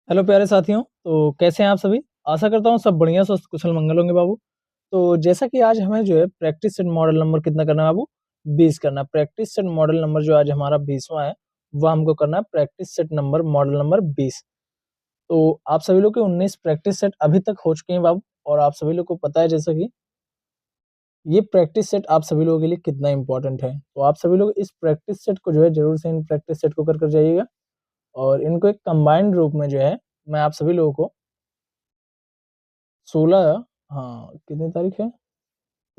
Hello प्यारे साथियों, तो कैसे हैं आप सभी? आशा करता हूँ सब बढ़िया स्वस्थ कुशल मंगल होंगे बाबू। तो जैसा कि आज हमें जो है प्रैक्टिस सेट मॉडल नंबर कितना करना है बाबू? 20 करना है। प्रैक्टिस सेट मॉडल नंबर जो आज हमारा 20वां है, वह हमको करना है practice set number model number 20। तो आप सभी लोग के 19 प्रैक्टिस सेट अभी तक हो चुके हैं बाबू, और आप सभी लोग को पता है जैसा कि ये प्रैक्टिस सेट आप सभी लोगों के लिए कितना इंपॉर्टेंट है। तो आप सभी लोग इस प्रैक्टिस सेट को जो है जरूर से इन प्रैक्टिस सेट को कर जाइएगा, और इनको एक कंबाइंड रूप में जो है मैं आप सभी लोगों को 16, हाँ कितनी तारीख है,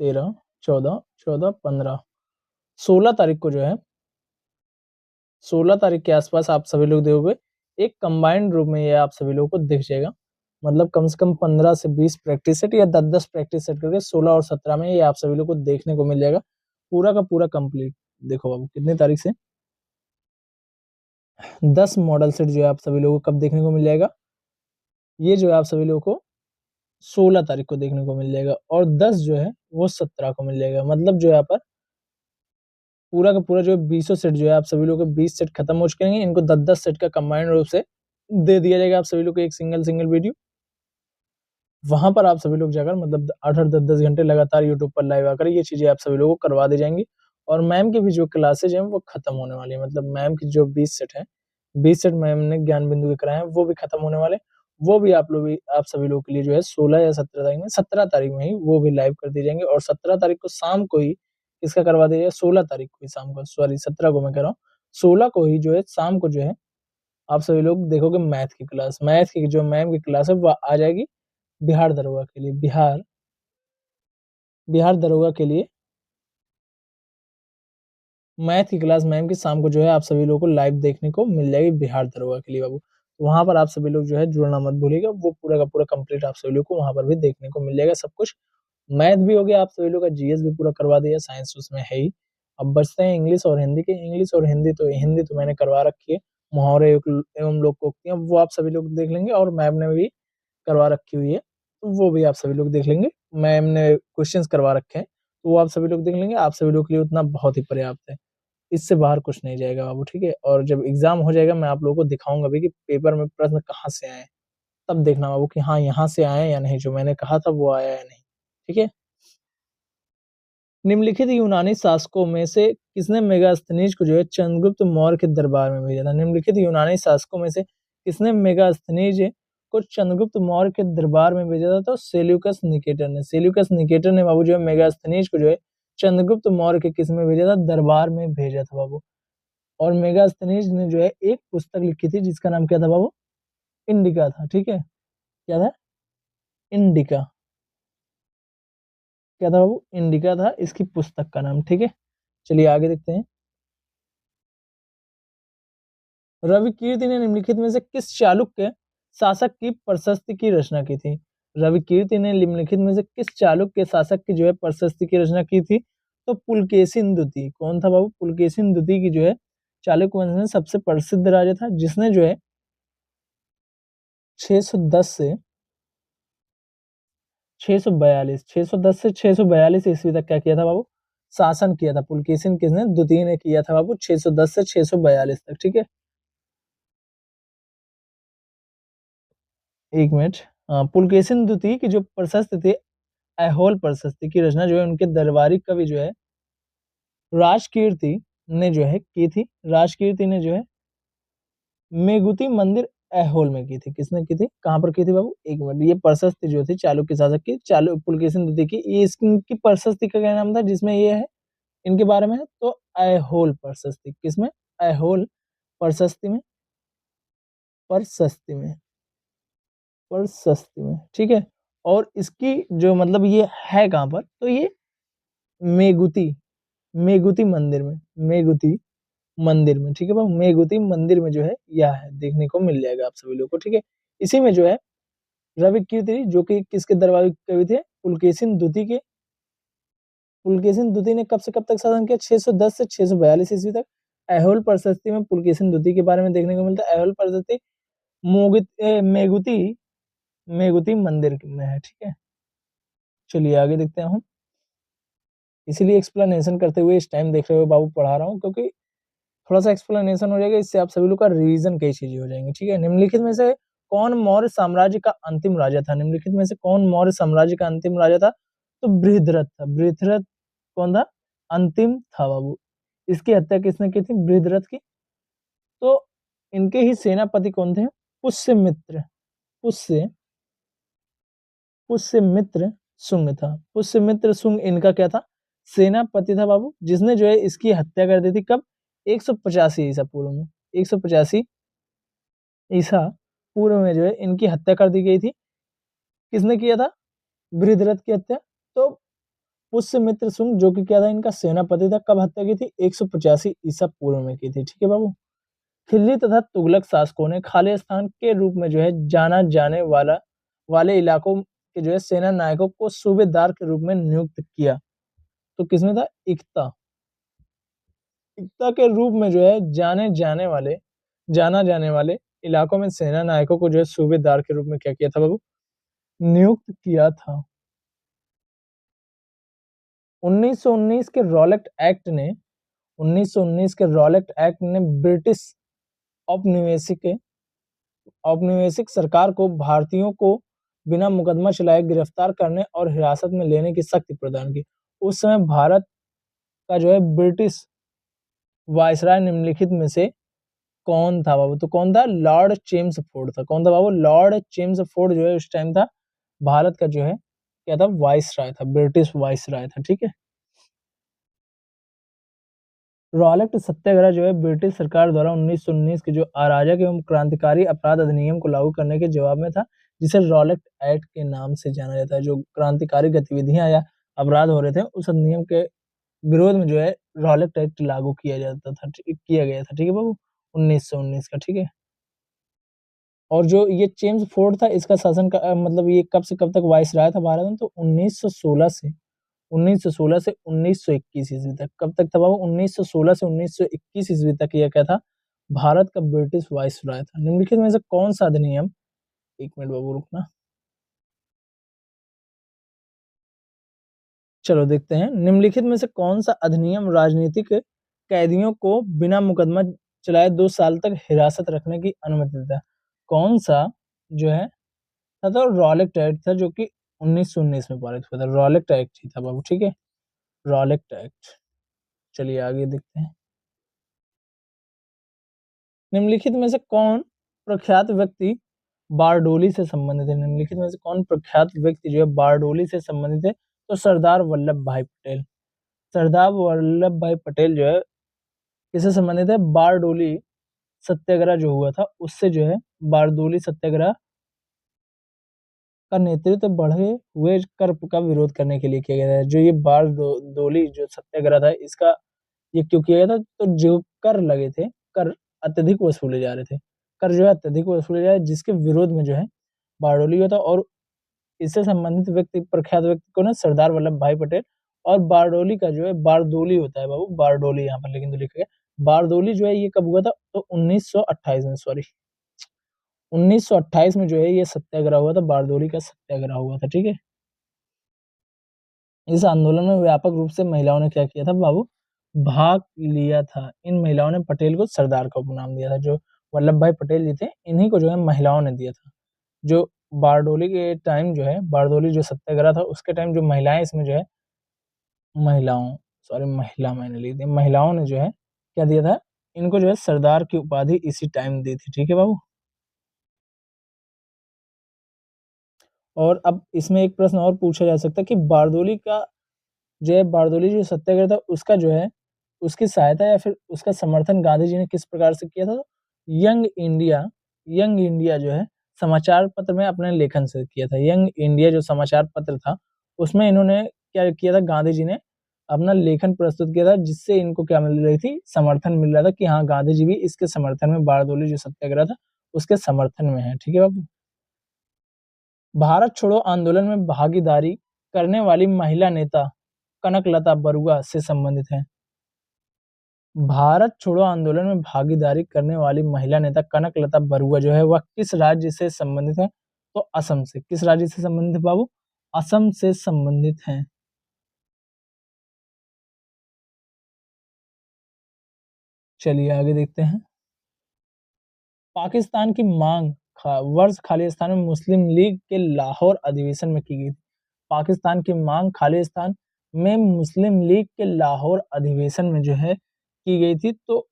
13, 14, 14, 15, 16 तारीख को जो है 16 तारीख के आसपास आप सभी लोग देखोगे एक कंबाइंड रूप में ये आप सभी लोगों को दिख जाएगा। मतलब कम से कम 15 से 20 प्रैक्टिस सेट या 10-10 प्रैक्टिस सेट करके 16 और 17 में ये आप सभी लोग को देखने को मिल जाएगा, पूरा का पूरा कंप्लीट। देखो बाबू कितनी तारीख से 10 मॉडल सेट जो है आप सभी लोगों को कब देखने को मिल जाएगा, ये जो है आप सभी लोगों को 16 तारीख को देखने को मिल जाएगा, और 10 जो है वो 17 को मिल जाएगा। मतलब जो यहाँ पर पूरा का पूरा जो है 20 सेट जो है आप सभी लोगों के 20 सेट खत्म हो चुके हैं। इनको 10-10 सेट का कंबाइंड रूप से दे दिया जाएगा आप सभी लोग को एक सिंगल सिंगल वीडियो। वहां पर आप सभी लोग जाकर मतलब 8-8 10-10 घंटे लगातार यूट्यूब पर लाइव आकर ये चीजें आप सभी लोगों को करवा दी जाएंगी। और मैम की भी जो क्लासेज हैं वो खत्म होने वाली है। मतलब मैम की जो 20 सेट है, 20 सेट मैम ने ज्ञान बिंदु के कराए हैं, वो भी खत्म होने वाले। वो भी आप लोग भी आप सभी लोगों के लिए जो है 16 या 17 तारीख में, 17 तारीख में ही वो भी लाइव कर दी जाएंगे। और 17 तारीख को शाम को ही इसका करवा दिया जाएगा। 16 तारीख को ही शाम को, सॉरी 17 को मैं कह रहा हूँ, 16 को ही जो है शाम को जो है आप सभी लोग देखोगे मैथ की क्लास। मैथ की जो मैम की क्लास है वह आ जाएगी बिहार दरोगा के लिए। बिहार बिहार दरोगा के लिए मैथ की क्लास मैम की शाम को जो है आप सभी लोगों को लाइव देखने को मिल जाएगी बिहार दरोगा के लिए बाबू। तो वहां पर आप सभी लोग जो है जुड़ना मत भूलिएगा, वो पूरा का पूरा कंप्लीट आप सभी लोग को वहां पर भी देखने को मिल जाएगा सब कुछ। मैथ भी हो गया आप सभी लोग का, जीएस भी पूरा करवा दिया, साइंस उसमें है ही। अब बचते हैं इंग्लिश और हिंदी के। इंग्लिश और हिंदी तो मैंने करवा रखी है। मुहावरे एवं लोकोक्तियां वो आप सभी लोग देख लेंगे, और मैम ने भी करवा रखी हुई है, तो वो भी आप सभी लोग देख लेंगे। मैम ने क्वेश्चंस करवा रखे हैं, तो वो आप सभी लोग देख लेंगे। आप सभी लोग के लिए उतना बहुत ही पर्याप्त है, इससे बाहर कुछ नहीं जाएगा बाबू, ठीक है। और जब एग्जाम हो जाएगा मैं आप लोगों को दिखाऊंगा भी कि पेपर में प्रश्न कहाँ से आए हैं। तब देखना बाबू कि हाँ यहाँ से आए या नहीं, जो मैंने कहा था वो आया या नहीं, ठीक है। निम्नलिखित यूनानी शासकों में से किसने मेगास्थनीज को जो है चंद्रगुप्त मौर्य के दरबार में भेजा था? निम्नलिखित यूनानी शासकों में से किसने मेगास्थनीज को चंद्रगुप्त मौर्य के दरबार में भेजा था? तो सेल्यूकस निकेटर ने। सेल्यूकस निकेटर ने बाबू जो है मेगास्थनीज को जो है चंद्रगुप्त मौर्य के किस में भेजा था? दरबार में भेजा था बाबू। और मेगास्थनीज ने जो है एक पुस्तक लिखी थी जिसका नाम क्या था बाबू? इंडिका था, ठीक है। क्या था? इंडिका। क्या था बाबू? इंडिका था इसकी पुस्तक का नाम, ठीक है। चलिए आगे देखते हैं। रवि कीर्ति ने निम्नलिखित में से किस चालुक्य शासक की प्रशस्ति की रचना की थी? रवि कीर्ति ने निम्नलिखित में से किस चालुक्य शासक की जो है प्रशस्ति की रचना की थी? तो पुलकेशिन द्वितीय। कौन था बाबू? पुलकेशिन द्वितीय की जो है चालुक्य वंश में सबसे प्रसिद्ध राजा था, जिसने जो है 610 से 642 610 से 642 ईस्वी तक क्या किया था बाबू? शासन किया था। पुलकेशिन किसने? द्वितीय ने किया था बाबू 610 से 642 तक, ठीक है। एक मिनट। पुलकेशिन द्वितीय की जो प्रशस्ति थी, ऐहोल प्रशस्ति की रचना जो है उनके दरबारी कवि जो है राजकीर्ति ने जो है की थी। राजकीर्ति ने जो है मेगुती मंदिर ऐहोल में की थी। किसने की थी? कहाँ पर की थी बाबू? एक मिनट। ये प्रशस्ति जो थी चालुक्य शासक की, चालु पुलकेशिन द्वितीय की, ये इसकी प्रशस्ति का क्या नाम था जिसमें ये है इनके बारे में है? तो ऐहोल प्रशस्ति। किसमें? ऐहोल प्रशस्ति में, प्रशस्ति में, प्रशस्ति में, ठीक है। और इसकी जो मतलब ये है कहाँ पर? तो ये मेगुती, मेगुती मंदिर में, मेगुती मंदिर में, ठीक है बाबू। मेगुती मंदिर में जो है यह है, देखने को मिल जाएगा आप सभी लोग को, ठीक है। इसी में जो है रवि कीर्ति जो कि किसके दरबारी कवि थे? पुलकेशिन द्वितीय के। पुलकेशिन द्वितीय ने कब से कब तक शासन किया? 610 से 642 ईस्वी तक। ऐहोल प्रशस्ति में पुलकेशिन द्वितीय के बारे में देखने को मिलता है। ऐहोल प्रशस्ति मेगुती मेगुती मंदिर में है, ठीक है। चलिए आगे देखते हैं हम। इसीलिए एक्सप्लेनेशन करते हुए इस टाइम देख रहे हो बाबू पढ़ा रहा हूँ, क्योंकि थोड़ा सा एक्सप्लेनेशन हो जाएगा, इससे आप सभी लोग का रिवीजन कई चीजें हो जाएंगी, ठीक है। निम्नलिखित में से कौन मौर्य साम्राज्य का अंतिम राजा था? निम्नलिखित में से कौन मौर्य साम्राज्य का अंतिम राजा था? तो बृहद्रथ था। बृहद्रथ कौन था? अंतिम था बाबू। इसकी हत्या किसने की थी? बृहद्रथ की। तो इनके ही सेनापति कौन थे? पुष्यमित्र। पुष्य पुष्यमित्र शुंग था। पुष्यमित्र शुंग इनका क्या था? सेनापति था बाबू, जिसने जो है इसकी हत्या कर दी थी। कब? 185 ईसा पूर्व में। 185 ईसा पूर्व में जो है इनकी हत्या कर दी गई थी। किसने किया था? बृहद्रथ की हत्या। तो पुष्यमित्र शुंग जो कि क्या था? इनका सेनापति था। कब हत्या की थी? 185 ईसा पूर्व में की थी। ठीक है बाबू। खिलजी तथा तुगलक शासकों ने खालिस्तान के रूप में जो है जाना जाने वाले इलाकों के जो है सेना नायकों को सूबेदार के रूप में नियुक्त किया। तो किसमें था? इक्ता के रूप में जो है जाना जाने वाले इलाकों में सेना नायकों को जो है सूबेदार के रूप में क्या किया था बाबू? नियुक्त किया था। 1919 के रॉलेट एक्ट ने 1919 के रॉलेट एक्ट ने ब्रिटिश औपनिवेशिक औपनिवेशिक सरकार को भारतीयों को बिना मुकदमा चलाए गिरफ्तार करने और हिरासत में लेने की शक्ति प्रदान की। उस समय भारत का जो है ब्रिटिश वायसराय निम्नलिखित में से कौन था बाबू? तो कौन था? लॉर्ड चेम्सफोर्ड था। कौन था बाबू? लॉर्ड चेम्सफोर्ड जो है उस टाइम था भारत का जो है क्या था? वायसराय था, ब्रिटिश वायसराय था। ठीक है। रॉलेट सत्याग्रह जो है ब्रिटिश सरकार द्वारा 1919 के जो अराजक एवं क्रांतिकारी अपराध अधिनियम को लागू करने के जवाब में था, जिसे रॉलेट एक्ट के नाम से जाना जाता है। जो क्रांतिकारी गतिविधियां या अपराध हो रहे थे उस अधिनियम के विरोध में जो है रॉलेट एक्ट लागू किया गया था। ठीक है बाबू। 1919 का। ठीक है। और जो ये चेम्स फोर्ड था इसका शासन का मतलब ये कब से कब तक वायसराय था भारत में? तो 1916 से 1921 ईस्वी तक। कब तक था बाबू? 1916 से 1921 ईस्वी तक यह क्या था? भारत का ब्रिटिश वायसराय था। निम्नलिखित में से कौन सा अधिनियम, एक मिनट बाबू रुकना, चलो देखते हैं। निम्नलिखित में से कौन सा अधिनियम राजनीतिक कैदियों को बिना मुकदमा चलाए 2 साल तक हिरासत रखने की अनुमति देता है? कौन सा जो है था? रॉलेट एक्ट था, जो कि 1919 में पारित हुआ था। रॉलेट एक्ट ही था बाबू। ठीक है। Rowlatt act. चलिए आगे देखते हैं। निम्नलिखित में से कौन प्रख्यात व्यक्ति बारडोली से संबंधित है? निम्नलिखित में से कौन प्रख्यात व्यक्ति जो है बारडोली से संबंधित है? तो सरदार वल्लभ भाई पटेल। सरदार वल्लभ भाई पटेल जो है किससे संबंधित है? बारडोली सत्याग्रह जो हुआ था उससे जो है बारडोली सत्याग्रह का नेतृत्व बढ़े हुए कर का विरोध करने के लिए किया गया था। जो ये बारडोली जो सत्याग्रह था इसका ये क्यों किया गया था? तो जो कर लगे थे, कर अत्यधिक वसूले जा रहे थे। कर जो है अत्यधिक वसूले जा रहे, जिसके विरोध में जो है बारडोली हुआ था। और इससे संबंधित व्यक्ति, प्रख्यात व्यक्ति कौन है? सरदार वल्लभ भाई पटेल। और बारडोली का जो है बारदोली होता है बाबू, बारडोली यहाँ पर लेकिन तो लिखा गया। बारदोली जो है ये कब हुआ था? तो 1928 में, सॉरी 1928 में जो है ये सत्याग्रह हुआ था, बारदोली का सत्याग्रह हुआ था। ठीक है। इस आंदोलन में व्यापक रूप से महिलाओं ने क्या किया था बाबू? भाग लिया था। इन महिलाओं ने पटेल को सरदार का उपनाम दिया था। जो वल्लभ भाई पटेल जी थे इन्हीं को जो है महिलाओं ने दिया था। जो बारडोली के टाइम जो है, बारडोली जो सत्याग्रह था उसके टाइम जो महिलाएं इसमें जो है महिलाओं सॉरी महिला मैंने लिख दी, महिलाओं ने जो है क्या दिया था? इनको जो है सरदार की उपाधि इसी टाइम दी थी। ठीक है बाबू। और अब इसमें एक प्रश्न और पूछा जा सकता है कि बारदोली का जो है बारदोली जो सत्याग्रह था उसका जो है उसकी सहायता या फिर उसका समर्थन गांधी जी ने किस प्रकार से किया था? यंग इंडिया यंग इंडिया जो है समाचार पत्र में अपने लेखन से किया था। यंग इंडिया जो समाचार पत्र था उसमें इन्होंने क्या किया था? गांधी जी ने अपना लेखन प्रस्तुत किया था, जिससे इनको क्या मिल रही थी? समर्थन मिल रहा था कि हाँ गांधी जी भी इसके समर्थन में, बारदोली जो सत्याग्रह था उसके समर्थन में है। ठीक है बाबू। भारत छोड़ो आंदोलन में भागीदारी करने वाली महिला नेता कनकलता बरुआ से संबंधित है। भारत छोड़ो आंदोलन में भागीदारी करने वाली महिला नेता कनकलता बरुआ जो है वह किस राज्य से संबंधित है? तो असम से। किस राज्य से संबंधित है बाबू? असम से संबंधित है। चलिए आगे देखते हैं। पाकिस्तान की मांग वर्ष खालिस्तान में मुस्लिम लीग के लाहौर अधिवेशन में की गई थी। पाकिस्तान की मांग खालिस्तान में मुस्लिम लीग के लाहौर अधिवेशन में जो है की गई थी। तो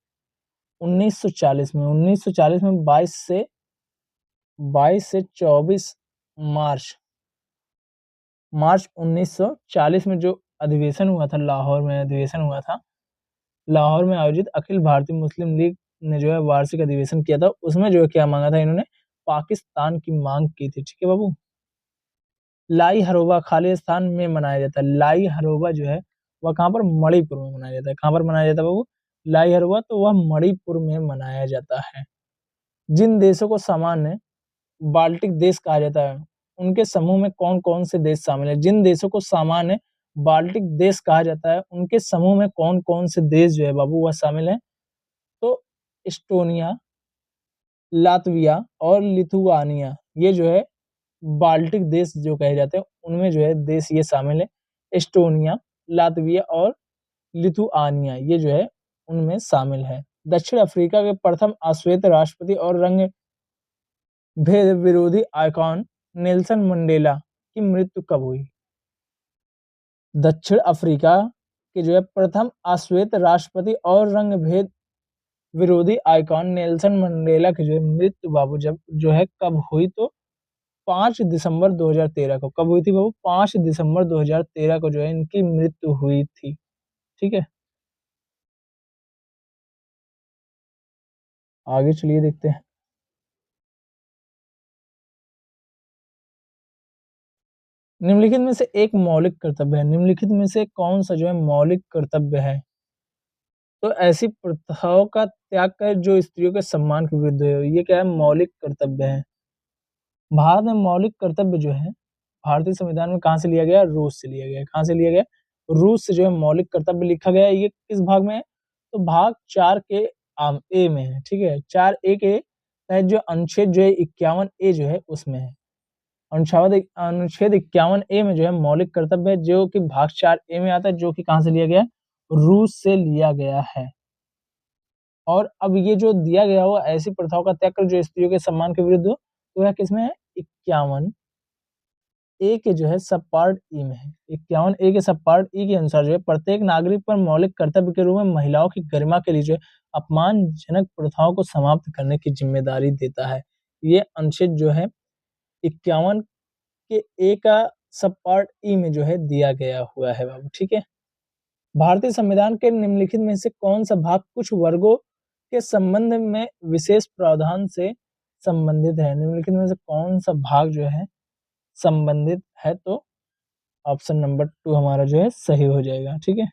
1940 में 22 से 24 मार्च मार्च 1940 में जो अधिवेशन हुआ था, लाहौर में अधिवेशन हुआ था, लाहौर में आयोजित अखिल भारतीय मुस्लिम लीग ने जो है वार्षिक अधिवेशन किया था। उसमें जो है क्या मांगा था इन्होंने, पाकिस्तान की मांग की थी। ठीक है बाबू। लाई हरोबा खालिस्तान में मनाया जाता है। लाई हरोबा जो है वह कहाँ पर, मणिपुर में मनाया जाता है। कहाँ पर मनाया जाता है बाबू, लाई हरोबा, तो वह मणिपुर में मनाया जाता है। जिन देशों को सामान्य बाल्टिक देश कहा जाता है, उनके समूह में कौन कौन से देश शामिल है। जिन देशों को सामान्य बाल्टिक देश कहा जाता है, उनके समूह में कौन कौन से देश जो है बाबू वह शामिल है। तो एस्टोनिया, लातविया और लिथुआनिया, ये जो है बाल्टिक देश जो कहे जाते हैं, उनमें जो है देश ये शामिल है। एस्टोनिया, लातविया और लिथुआनिया, ये जो है उनमें शामिल है। दक्षिण अफ्रीका के प्रथम अश्वेत राष्ट्रपति और रंग भेद विरोधी आइकॉन नेल्सन मंडेला की मृत्यु कब हुई। दक्षिण अफ्रीका के जो है प्रथम अश्वेत राष्ट्रपति और रंग भेद विरोधी आइकॉन नेल्सन मंडेला की जो है मृत्यु बाबू जब जो है कब हुई, तो 5 दिसंबर 2013 को। कब हुई थी बाबू, 5 दिसंबर 2013 को जो है इनकी मृत्यु हुई थी। ठीक है, आगे चलिए देखते हैं। निम्नलिखित में से एक मौलिक कर्तव्य है। निम्नलिखित में से कौन सा जो है मौलिक कर्तव्य है। तो ऐसी प्रथाओं का त्याग कर जो स्त्रियों के सम्मान के विरुद्ध है, ये क्या है, मौलिक कर्तव्य है। भारत में मौलिक कर्तव्य जो है भारतीय संविधान में कहाँ से लिया गया, रूस से लिया गया। कहाँ से लिया गया, रूस से जो है मौलिक कर्तव्य लिखा गया है। ये किस भाग में है, तो भाग 4 के ए में है। ठीक है, 4 ए के तहत जो अनुच्छेद जो है 51 ए जो है उसमें है। अनुच्छेद 51 ए में जो है मौलिक कर्तव्य है, जो कि भाग 4 ए में आता है, जो कि कहाँ से लिया गया है, रूस से लिया गया है। और अब ये जो दिया गया हो, ऐसी प्रथाओं का त्याग कर जो स्त्रियों के सम्मान के विरुद्ध हो, तो यह किसमें है, 51 ए के जो है सब पार्ट ई में है। 51 ए के सब पार्ट ई के अनुसार जो है प्रत्येक नागरिक पर मौलिक कर्तव्य के रूप में महिलाओं की गरिमा के लिए जो है अपमानजनक प्रथाओं को समाप्त करने की जिम्मेदारी देता है। ये अनुच्छेद जो है 51 के ए का सब पार्ट ई में जो है दिया गया हुआ है बाबू। ठीक है, भारतीय संविधान के निम्नलिखित में से कौन सा भाग कुछ वर्गों के संबंध में विशेष प्रावधान से संबंधित है। निम्नलिखित में से कौन सा भाग जो है संबंधित है, तो ऑप्शन नंबर 2 हमारा जो है सही हो जाएगा। ठीक है,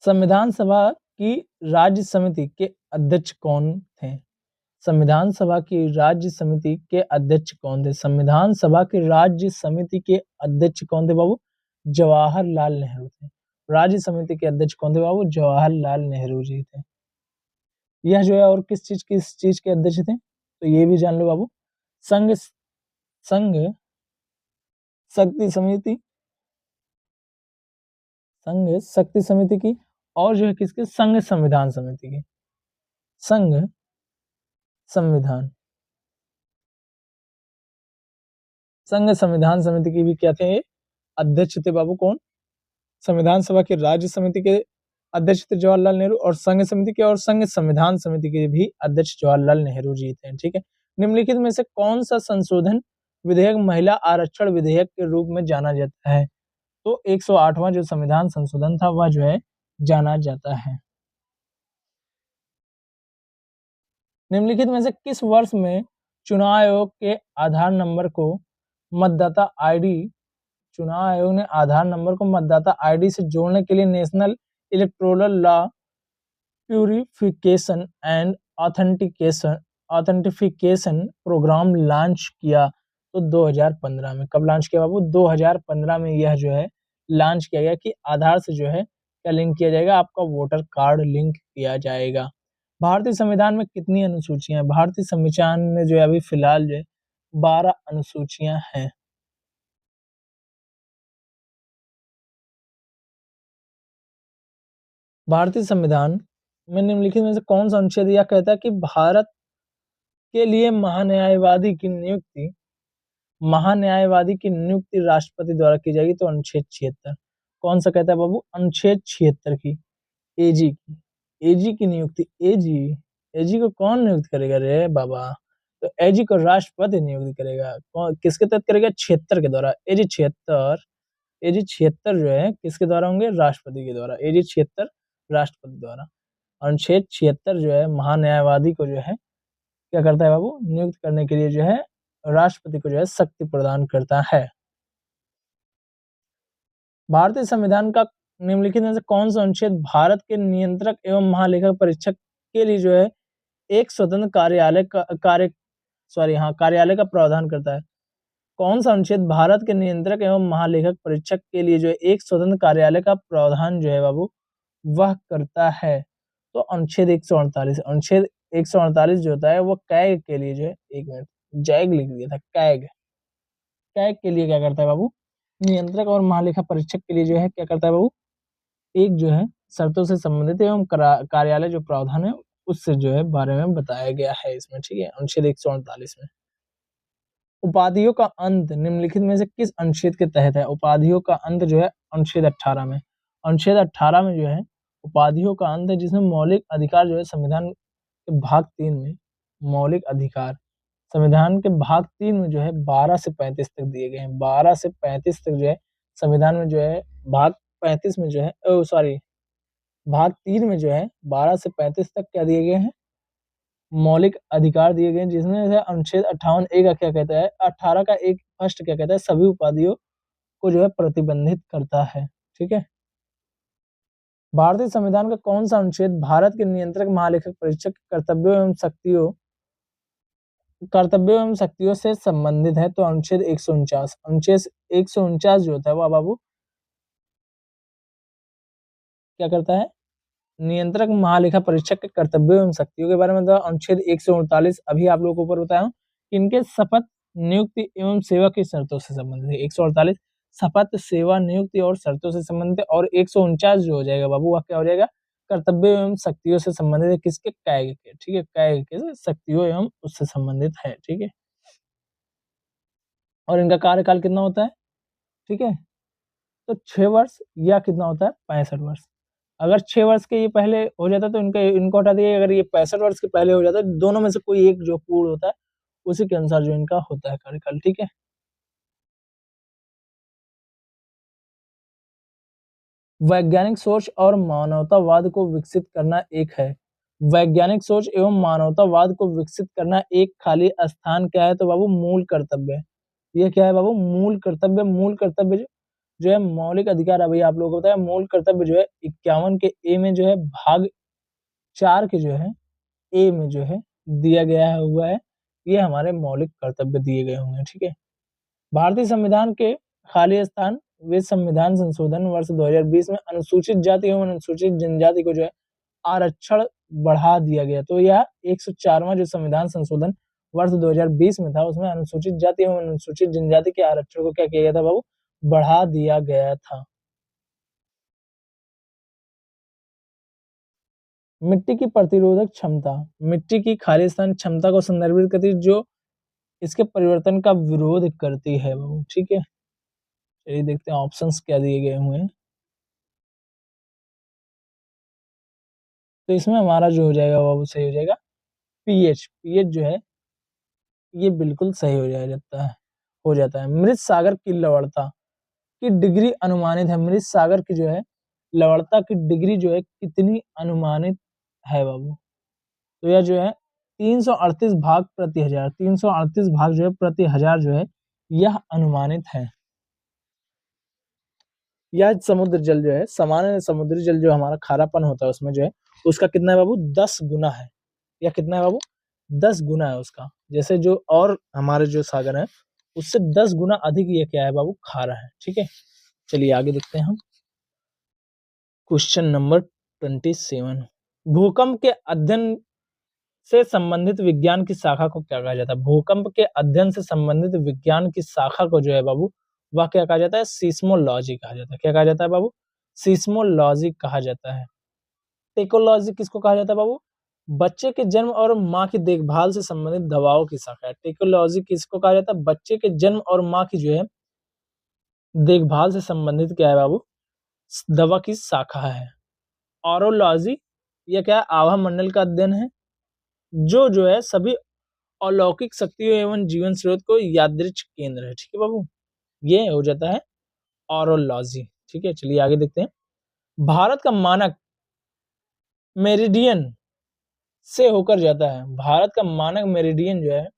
संविधान सभा की राज्य समिति के अध्यक्ष कौन थे। संविधान सभा की राज्य समिति के अध्यक्ष कौन थे। संविधान सभा की राज्य समिति के अध्यक्ष कौन थे बाबू, जवाहरलाल नेहरू थे। राज्य समिति के अध्यक्ष कौन थे बाबू, जवाहरलाल नेहरू जी थे। यह जो है और किस चीज के अध्यक्ष थे, तो ये भी जान लो बाबू, संघ संघ शक्ति समिति, संघ शक्ति समिति की, और जो है किसके, संघ संविधान समिति की। संघ संविधान संघ संविधान समिति की भी क्या थे, अध्यक्ष थे बाबू। कौन, संविधान सभा की राज्य समिति के अध्यक्ष थे जवाहरलाल नेहरू, और संघ समिति के और संघ संविधान समिति के भी अध्यक्ष जवाहरलाल नेहरू जी थे। ठीक है, निम्नलिखित में से कौन सा संशोधन विधेयक महिला आरक्षण विधेयक के रूप में जाना जाता है। तो 108वां जो संविधान संशोधन था वह जो है जाना जाता है। निम्नलिखित में से किस वर्ष में चुनाव आयोग के आधार नंबर को मतदाता आईडी चुनाव आयोग ने आधार नंबर को मतदाता आईडी से जोड़ने के लिए national electoral law purification and authentification program launch किया, तो 2015 में। कब लॉन्च किया बाबू, 2015 में यह जो है लॉन्च किया गया कि आधार से जो है क्या लिंक किया जाएगा, आपका वोटर कार्ड लिंक किया जाएगा। भारतीय संविधान में कितनी अनुसूचियां हैं, भारतीय संविधान में जो है अभी फिलहाल जो है 12 अनुसूचियां हैं। भारतीय संविधान में निम्नलिखित में से कौन सा अनुच्छेद यह कहता है कि भारत के लिए महान्यायवादी की नियुक्ति राष्ट्रपति द्वारा की जाएगी? तो अनुच्छेद 76। कौन सा कहता है बाबू? अनुच्छेद 76 की, एजी की, एजी की नियुक्ति। एजी एजी को कौन नियुक्त करेगा रे बाबा? तो एजी को राष्ट्रपति नियुक्त करेगा। कौन, किसके तहत करेगा? 76 के द्वारा। एजी 76, एजी 76 जो है किसके द्वारा होंगे? राष्ट्रपति के द्वारा। एजी 76 राष्ट्रपति द्वारा। अनुच्छेद 76 जो है महान्यायवादी को जो है क्या करता है बाबू? नियुक्त करने के लिए जो है राष्ट्रपति को जो है शक्ति प्रदान करता है। भारतीय संविधान का निम्नलिखित में से कौन सा अनुच्छेद भारत के नियंत्रक एवं महालेखा परीक्षक के लिए जो है एक स्वतंत्र कार्यालय का प्रावधान करता है? कौन सा अनुच्छेद भारत के नियंत्रक एवं महालेखक परीक्षक के लिए जो है एक स्वतंत्र कार्यालय का प्रावधान जो है बाबू वह करता है? तो अनुच्छेद 148। अनुच्छेद 148 जो होता है वो कैग के लिए जो है, एक मिनट जैग लिख दिया था, कैग के लिए क्या करता है बाबू? नियंत्रक और महालेखा परीक्षक के लिए जो है क्या करता है बाबू? एक जो है शर्तों से संबंधित एवं कार्यालय जो प्रावधान है उससे जो है बारे में बताया गया है इसमें, ठीक है, अनुच्छेद 148 में। उपाधियों का अंत निम्नलिखित में से किस अनुच्छेद के तहत है? उपाधियों का अंत जो है अनुच्छेद 18 में। अनुच्छेद 18 में जो है उपाधियों का अंत है, जिसमें मौलिक अधिकार जो है संविधान के भाग 3 में मौलिक अधिकार संविधान के भाग 3 में जो है 12 से 35 तक दिए गए हैं। 12 से 35 तक जो है संविधान में जो है भाग 35 में जो है भाग 3 में जो है 12 से 35 तक क्या दिए गए हैं? मौलिक अधिकार दिए गए हैं, जिसमें से अनुच्छेद 58 ए का क्या कहता है? 18 का एक फर्स्ट क्या कहता है? सभी उपाधियों को जो है प्रतिबंधित करता है, ठीक है। भारतीय संविधान का कौन सा अनुच्छेद भारत के नियंत्रक महालेखक परीक्षक कर्तव्यों एवं शक्तियों से संबंधित है? तो अनुच्छेद 149। अनुच्छेद 149 जो होता है वह बाबू क्या करता है? नियंत्रक महालेखा परीक्षक के कर्तव्यों एवं शक्तियों के बारे में बताया। अनुच्छेद 148 अभी आप लोगों को ऊपर बताया हूँ, इनके शपथ नियुक्ति एवं सेवा की शर्तों से संबंधित है। 148 शपथ, सेवा, नियुक्ति और शर्तों से संबंधित है। और 149 जो हो जाएगा बाबू वह क्या हो जाएगा? कर्तव्य एवं शक्तियों से संबंधित है। किसके? कैग के, ठीक है, कैग के शक्तियों एवं उससे संबंधित है, ठीक है। और इनका कार्यकाल कितना होता है? ठीक है, तो 6 वर्ष या कितना होता है? 65 वर्ष। अगर 6 वर्ष के ये पहले हो जाता है तो इनको हटा दिए। अगर ये 65 वर्ष के पहले हो जाता है, दोनों में से कोई एक जो पूर्ण होता है उसी के अनुसार जो इनका होता है कार्यकाल, ठीक है। वैज्ञानिक सोच और मानवतावाद को विकसित करना एक है। वैज्ञानिक सोच एवं मानवतावाद को विकसित करना एक खाली स्थान क्या है? तो बाबू मूल कर्तव्य है। ये क्या है बाबू? मूल कर्तव्य। मूल कर्तव्य जो है मौलिक अधिकार, अभी आप लोगों को बताया। मूल कर्तव्य जो है 51 के ए में जो है भाग 4 के जो है ए में जो है दिया गया हुआ है। ये हमारे मौलिक कर्तव्य दिए गए हुए हैं, ठीक है। भारतीय संविधान के खाली स्थान वे संविधान संशोधन वर्ष 2020 में अनुसूचित जाति एवं अनुसूचित जनजाति को जो है आरक्षण बढ़ा दिया गया। तो यह 104वां जो संविधान संशोधन वर्ष 2020 में था, उसमें अनुसूचित जाति एवं अनुसूचित जनजाति के आरक्षण को क्या किया गया था बाबू? बढ़ा दिया गया था। मिट्टी की प्रतिरोधक क्षमता, मिट्टी की खाली स्थान क्षमता को संदर्भित करती है जो इसके परिवर्तन का विरोध करती है बाबू, ठीक है। चलिए देखते हैं ऑप्शंस क्या दिए गए हुए हैं। तो इसमें हमारा जो हो जाएगा बाबू सही हो जाएगा पीएच। पीएच जो है ये बिल्कुल सही हो जाता है। मृत सागर की लवणता की डिग्री अनुमानित है। मृत सागर की जो है लवणता की डिग्री जो है कितनी अनुमानित है बाबू? तो यह जो है 338 भाग प्रति हजार, 338 भाग जो है प्रति हजार जो है यह अनुमानित है। यह समुद्र जल जो है, सामान्य समुद्री जल जो हमारा खारापन होता है उसमें जो है उसका कितना है बाबू? 10 गुना है। यह कितना है बाबू? 10 गुना है उसका। जैसे जो और हमारे जो सागर है उससे 10 गुना अधिक ये क्या है बाबू? खारा है, ठीक है। चलिए आगे देखते हैं हम। Question number 27। भूकंप के अध्ययन से संबंधित विज्ञान की शाखा को क्या कहा जाता है? भूकंप के अध्ययन से संबंधित विज्ञान की शाखा को जो है बाबू वह क्या कहा जाता है? सीस्मोलॉजी कहा जाता है। क्या कहा जाता है बाबू? सीस्मोलॉजी कहा जाता है। टेकोलॉजी किसको कहा जाता है बाबू? बच्चे के जन्म और माँ की देखभाल से संबंधित दवाओं की शाखा है। टेकोलॉजी किसको कहा जाता है? बच्चे के जन्म और माँ की जो है देखभाल से संबंधित क्या है बाबू? दवा की शाखा है। ऑरोलॉजी ये क्या है? आभा मंडल का अध्ययन है, जो है सभी अलौकिक शक्तियों एवं जीवन स्रोत को यादृच केंद्र है। ठीक है बाबू, ये हो जाता है ऑरोलॉजी। ठीक है, चलिए आगे देखते हैं। भारत का मानक मेरिडियन से होकर जाता है। भारत का मानक मेरिडियन जो है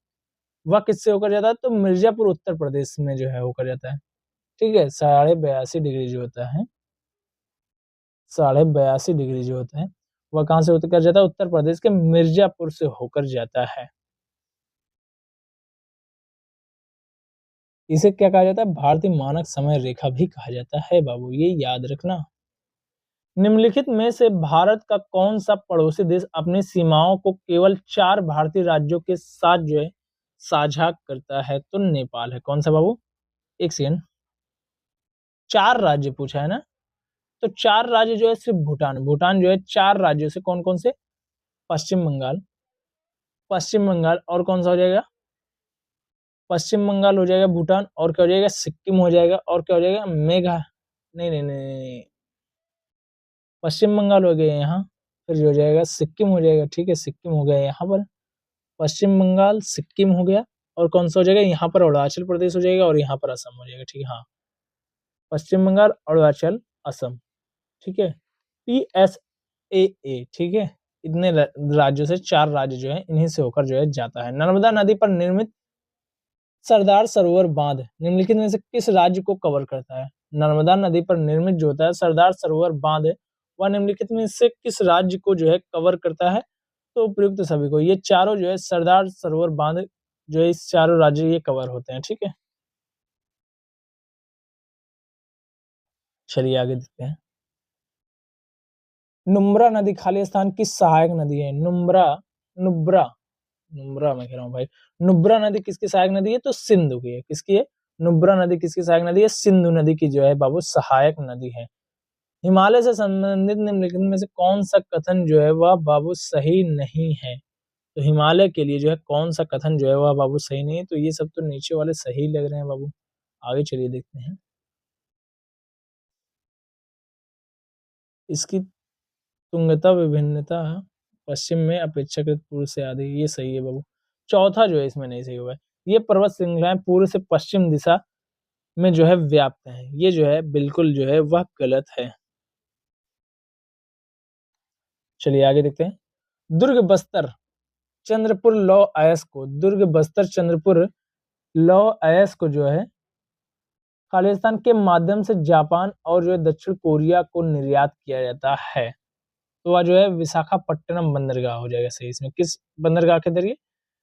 वह किससे होकर जाता है? तो मिर्जापुर उत्तर प्रदेश में जो है होकर जाता है। ठीक है, 82.5 डिग्री जो होता है, 82.5 डिग्री जो होता है वह कहाँ से होकर जाता है? उत्तर प्रदेश के मिर्जापुर से होकर जाता है। इसे क्या कहा जाता है? भारतीय मानक समय रेखा भी कहा जाता है बाबू, ये याद रखना। निम्नलिखित में से भारत का कौन सा पड़ोसी देश अपनी सीमाओं को केवल 4 भारतीय राज्यों के साथ जो है साझा करता है? तो नेपाल है। कौन सा बाबू? एक सेकंड, 4 राज्य पूछा है ना, तो 4 राज्य जो है सिर्फ भूटान, भूटान जो है 4 राज्यों से, कौन कौन से? पश्चिम बंगाल, पश्चिम बंगाल और कौन सा हो जाएगा? पश्चिम बंगाल हो जाएगा भूटान, और क्या हो जाएगा? सिक्किम हो जाएगा, और क्या हो जाएगा? मेघा नहीं नहीं नहीं नहीं, पश्चिम बंगाल हो गया यहाँ, फिर जो हो जाएगा सिक्किम हो जाएगा। ठीक है, सिक्किम हो गया यहाँ पर, पश्चिम बंगाल सिक्किम हो गया, और कौन सा हो जाएगा? यहाँ पर अरुणाचल प्रदेश हो जाएगा, और यहाँ पर असम हो जाएगा। ठीक है, हाँ, पश्चिम बंगाल, अरुणाचल, असम। ठीक है, PSAA। ठीक है, इतने राज्यों से 4 राज्य जो है इन्हीं से होकर जो है जाता है। नर्मदा नदी पर निर्मित सरदार सरोवर बांध निम्नलिखित में से किस राज्य को कवर करता है? नर्मदा नदी पर निर्मित जो होता है सरदार सरोवर बांध वह निम्नलिखित में से किस राज्य को जो है कवर करता है? तो उपयुक्त सभी को, ये चारों जो है सरदार सरोवर बांध जो है इस चारों राज्य ये कवर होते हैं। ठीक है, चलिए आगे देखते हैं। नुब्रा नदी खालिस्तान की सहायक नदी है। नुब्रा नुब्रा नुब्रा मैं कह रहा हूँ भाई, नुब्रा नदी किसकी सहायक नदी है? तो सिंधु की है। किसकी है? नुब्रा नदी किसकी सहायक नदी है? सिंधु नदी की जो है बाबू सहायक नदी है। हिमालय से संबंधित निम्नलिखित में से कौन सा कथन जो है वह बाबू सही नहीं है? तो हिमालय के लिए जो है कौन सा कथन जो है वह बाबू सही नहीं है? तो ये सब तो नीचे वाले सही लग रहे हैं बाबू, आगे चलिए देखते हैं। इसकी तुंगता विभिन्नता पश्चिम में अपेक्षाकृत पूर्व से आधी, ये सही है बाबू। चौथा जो है इसमें नहीं सही हुआ है। ये पर्वत श्रृंखलाएं पूर्व से पश्चिम दिशा में जो है व्याप्त है, ये जो है बिल्कुल जो है वह गलत है। चलिए आगे देखते हैं। दुर्ग बस्तर चंद्रपुर लौह अयस्क को, दुर्ग बस्तर चंद्रपुर लौह अयस्क को जो है खालिस्तान के माध्यम से जापान और जो है दक्षिण कोरिया को निर्यात किया जाता है। तो वह जो है विशाखापट्टनम बंदरगाह हो जाएगा सही। इसमें किस बंदरगाह के जरिए?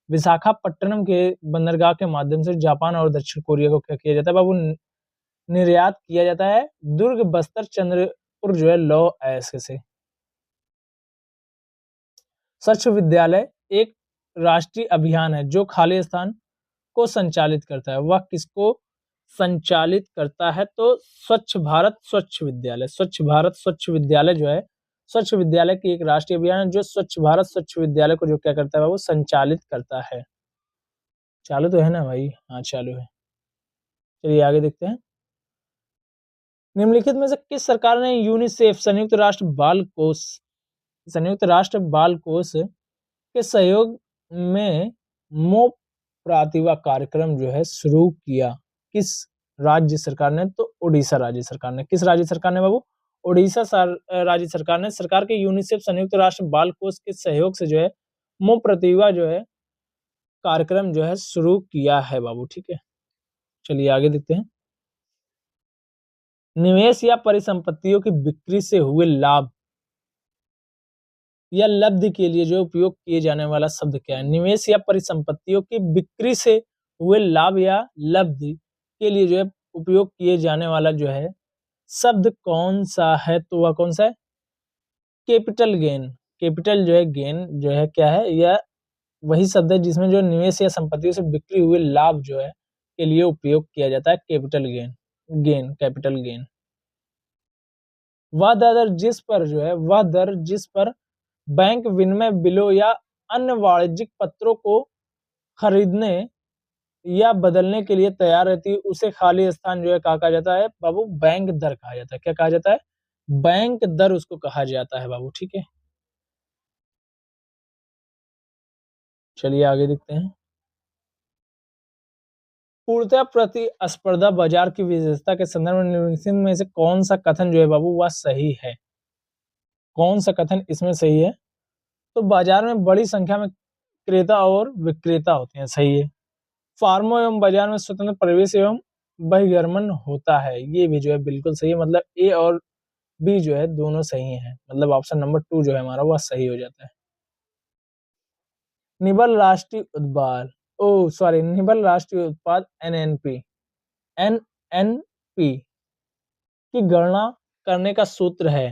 विशाखापट्टनम के बंदरगाह के माध्यम से जापान और दक्षिण कोरिया को क्या किया जाता है बाबू? निर्यात किया जाता है दुर्ग बस्तर चंद्रपुर जो है लौह अयस्क से। स्वच्छ विद्यालय एक राष्ट्रीय अभियान है जो खालिस्तान को संचालित करता है। वह किसको संचालित करता है? तो स्वच्छ भारत स्वच्छ विद्यालय, स्वच्छ भारत स्वच्छ विद्यालय जो है स्वच्छ विद्यालय की एक राष्ट्रीय अभियान है जो स्वच्छ भारत स्वच्छ विद्यालय को जो क्या करता है वो संचालित करता है। चालू तो है ना भाई? हाँ चालू है। चलिए आगे देखते हैं। निम्नलिखित में से किस सरकार ने यूनिसेफ संयुक्त राष्ट्र बाल कोष के सहयोग में मो प्रतिभा कार्यक्रम जो है शुरू किया? किस राज्य सरकार ने? तो उड़ीसा राज्य सरकार ने। किस राज्य सरकार ने बाबू? उड़ीसा राज्य सरकार ने सरकार के यूनिसेफ संयुक्त राष्ट्र बाल कोष के सहयोग से जो है मो प्रतिभा जो है कार्यक्रम जो है शुरू किया है बाबू। ठीक है, चलिए आगे देखते हैं। निवेश या परिसंपत्तियों की बिक्री से हुए लाभ या लब्धि के लिए जो उपयोग किए जाने वाला शब्द क्या है? निवेश या परिसंपत्तियों की बिक्री से हुए लाभ या लब्धि के लिए जो है उपयोग किए जाने वाला जो है शब्द कौन सा है? तो वह कौन सा है? Capital gain. कैपिटल जो है गेन जो है क्या है? यह वही शब्द है जिसमें जो निवेश या संपत्तियों से बिक्री हुए लाभ जो है के लिए उपयोग किया जाता है capital gain. Gain, capital gain. वह दर जिस पर बैंक विनिमय बिलों या अन्य वाणिज्यिक पत्रों को खरीदने या बदलने के लिए तैयार रहती है, उसे खाली स्थान जो है क्या कहा जाता है बाबू? बैंक दर कहा जाता है। क्या कहा जाता है? बैंक दर उसको कहा जाता है बाबू, ठीक है। चलिए आगे देखते हैं। पूर्णतः प्रतिस्पर्धा बाजार की विशेषता के संदर्भ में निम्नलिखित में से कौन सा कथन जो है बाबू वह सही है? कौन सा कथन इसमें सही है? तो बाजार में बड़ी संख्या में क्रेता और विक्रेता होते हैं, सही है। फार्मों एवं बाजार में स्वतंत्र प्रवेश एवं बहिर्गमन होता है, ये भी जो है बिल्कुल सही है। मतलब ए और बी जो है दोनों सही हैं, मतलब ऑप्शन नंबर 2 जो है हमारा वह सही हो जाता है। निबल राष्ट्रीय उत्पाद निबल राष्ट्रीय उत्पाद एनएनपी एनएनपी की गणना करने का सूत्र है।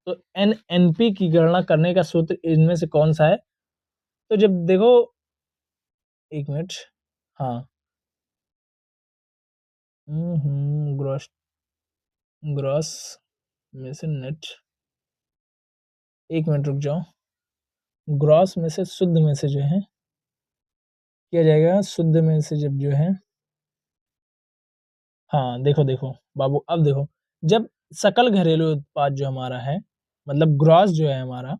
तो एनएनपी की गणना करने का सूत्र इनमें से कौन सा है? तो जब देखो, एक मिनट, हाँ, ग्रॉस ग्रॉस में से नेट, एक मिनट रुक जाओ। ग्रॉस में से शुद्ध में से जो है किया जाएगा, शुद्ध में से जब जो है, हाँ देखो देखो बाबू, अब देखो, जब सकल घरेलू उत्पाद जो हमारा है, मतलब ग्रॉस जो है हमारा,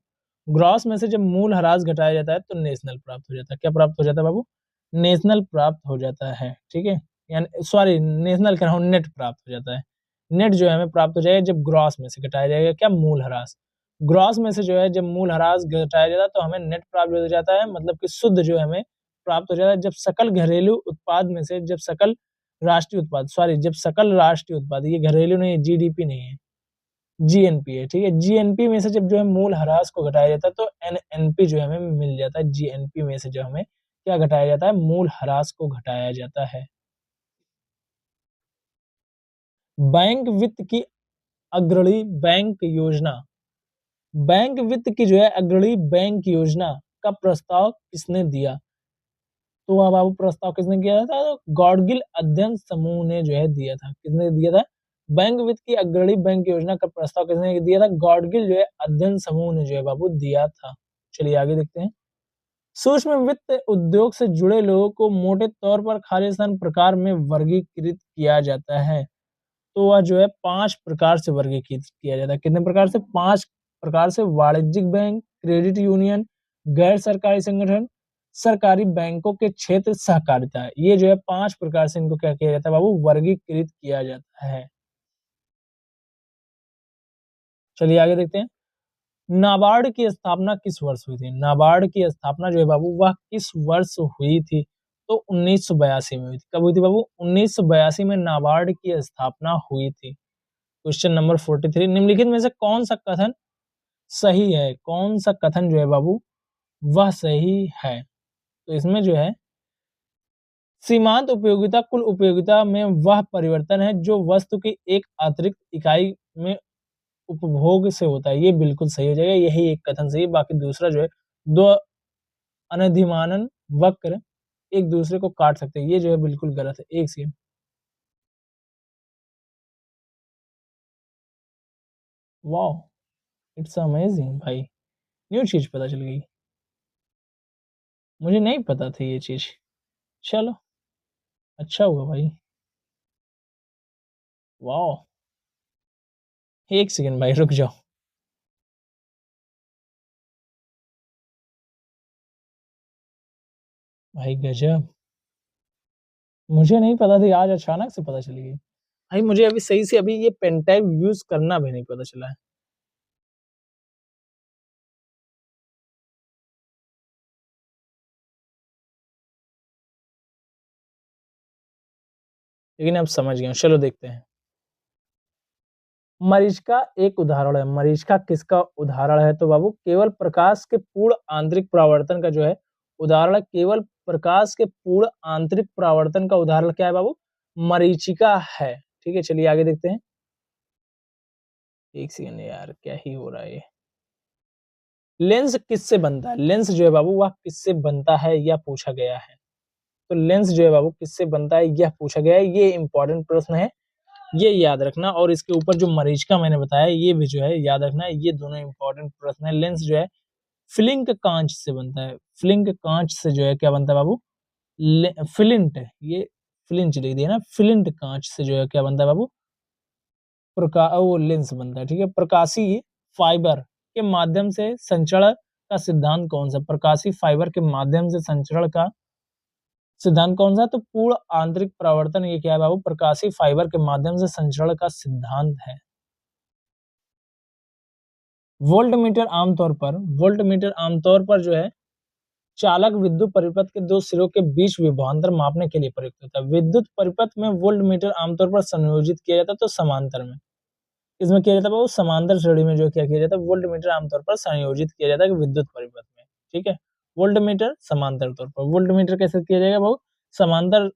ग्रॉस में से जब मूल ह्रास घटाया जाता है तो नेशनल प्राप्त हो जाता है। क्या प्राप्त हो जाता है बाबू? नेशनल प्राप्त हो जाता है, ठीक है। यानी नेशनल कह रहा हूँ, नेट प्राप्त हो जाता है। नेट जो है हमें प्राप्त हो जाएगा जब ग्रॉस में से घटाया जाएगा क्या? मूल ह्रास। ग्रॉस में से जो है जब मूल ह्रास घटाया जाता है तो हमें नेट प्राप्त हो जाता है, मतलब कि शुद्ध जो है हमें प्राप्त हो जाता है। जब सकल घरेलू उत्पाद में से जब सकल राष्ट्रीय उत्पाद, जब सकल राष्ट्रीय उत्पाद, ये घरेलू नहीं है, जीडीपी नहीं है, जीएनपी है, ठीक है। जीएनपी में से जब जो है मूल ह्रास को घटाया जाता है तो एनएनपी जो है हमें मिल जाता है। जीएनपी में से जो हमें क्या घटाया जाता है? मूल ह्रास को घटाया जाता है। बैंक वित्त की अग्रणी बैंक योजना, बैंक वित्त की जो है अग्रणी बैंक योजना का प्रस्ताव किसने दिया? तो अब आपको प्रस्ताव किसने किया था? तो गॉडगिल अध्ययन समूह ने जो है दिया था। किसने दिया था? बैंक वित्त की अग्रणी बैंक योजना का प्रस्ताव किसने दिया था? गॉडगिल जो है अध्ययन समूह ने जो है बाबू दिया था। चलिए आगे देखते हैं। सूक्ष्म वित्त उद्योग से जुड़े लोगों को मोटे तौर पर खालिस्तान प्रकार में वर्गीकृत किया जाता है। तो वह जो है 5 प्रकार से वर्गीकृत किया जाता है। कितने प्रकार से? 5 प्रकार से। वाणिज्यिक बैंक, क्रेडिट यूनियन, गैर सरकारी संगठन, सरकारी बैंकों के क्षेत्र, सहकारिता। ये जो है 5 प्रकार से इनको क्या किया जाता है बाबू? वर्गीकृत किया जाता है। चलिए आगे देखते हैं। नाबार्ड की स्थापना किस वर्ष हुई थी? नाबार्ड की स्थापना जो है बाबू वह किस वर्ष हुई थी? तो 1982 में हुई थी। कब हुई थी बाबू? 1982 में नाबार्ड की स्थापना हुई थी। क्वेश्चन नंबर 43, निम्नलिखित में से कौन सा कथन सही है? कौन सा कथन जो है बाबू वह सही है? तो इसमें जो है, सीमांत उपयोगिता कुल उपयोगिता में वह परिवर्तन है जो वस्तु की एक अतिरिक्त इकाई में उपभोग से होता है। ये बिल्कुल सही हो जाएगा, यही एक कथन सही है। बाकी दूसरा जो है, दो अनधिमानन वक्र एक दूसरे को काट सकते हैं, ये जो है बिल्कुल गलत है। एक सेकंड, वाह, इट्स अमेजिंग भाई, न्यू चीज पता चल गई, मुझे नहीं पता थी ये चीज। चलो, अच्छा हुआ भाई, वाह। एक सेकंड भाई, रुक जाओ। भाई गजब, मुझे नहीं पता थी, आज अचानक से पता चली गई। भाई मुझे अभी सही से अभी ये पेन टाइप यूज करना भी नहीं पता चला है। लेकिन अब समझ गया हूँ। चलो देखते हैं। मरीचिका एक उदाहरण है। मरीचिका किसका उदाहरण है? तो बाबू केवल प्रकाश के पूर्ण आंतरिक परावर्तन का जो है उदाहरण है। केवल प्रकाश के पूर्ण आंतरिक परावर्तन का उदाहरण क्या है बाबू? मरीचिका है, ठीक है। चलिए आगे देखते हैं। एक सेकंड यार, क्या ही हो रहा है ये। लेंस किससे बनता है? लेंस जो है बाबू वह किससे बनता है, यह पूछा गया है। तो लेंस जो है बाबू किससे बनता है, यह पूछा गया है। ये इंपॉर्टेंट प्रश्न है। ये याद रखना। और इसके ऊपर जो मरीचिका मैंने बताया ये भी जो है याद रखना। ये दोनों इंपॉर्टेंट प्रश्न है। लेंस जो है फ्लिंक कांच से बनता है। फ्लिंक कांच से जो है क्या बनता है बाबू? फ्लिंट। ये फ्लिंच लिख दिया ना, फ्लिंट कांच से जो है क्या बनता है बाबू? वो लेंस बनता है। ठीक है। प्रकाशीय फाइबर के माध्यम से संचरण का सिद्धांत कौन सा? प्रकाशीय फाइबर के माध्यम से संचरण का सिद्धांत कौन सा? तो पूर्ण आंतरिक परावर्तन। ये क्या है बाबू? प्रकाशीय फाइबर के माध्यम से संचरण का सिद्धांत है। वोल्टमीटर आमतौर पर जो है चालक विद्युत परिपथ के दो सिरों के बीच विभवांतर मापने के लिए प्रयुक्त होता है। विद्युत परिपथ में वोल्टमीटर आमतौर पर संयोजित किया जाता है तो समांतर में। इसमें किया जाता है वो समांतर श्रेणी में जो क्या किया जाता है? वोल्टमीटर आमतौर पर संयोजित किया जाता है विद्युत परिपथ में। ठीक है। वोल्टमीटर समांतर तौर पर। वोल्टमीटर कैसे किया जाएगा बाबू? समांतर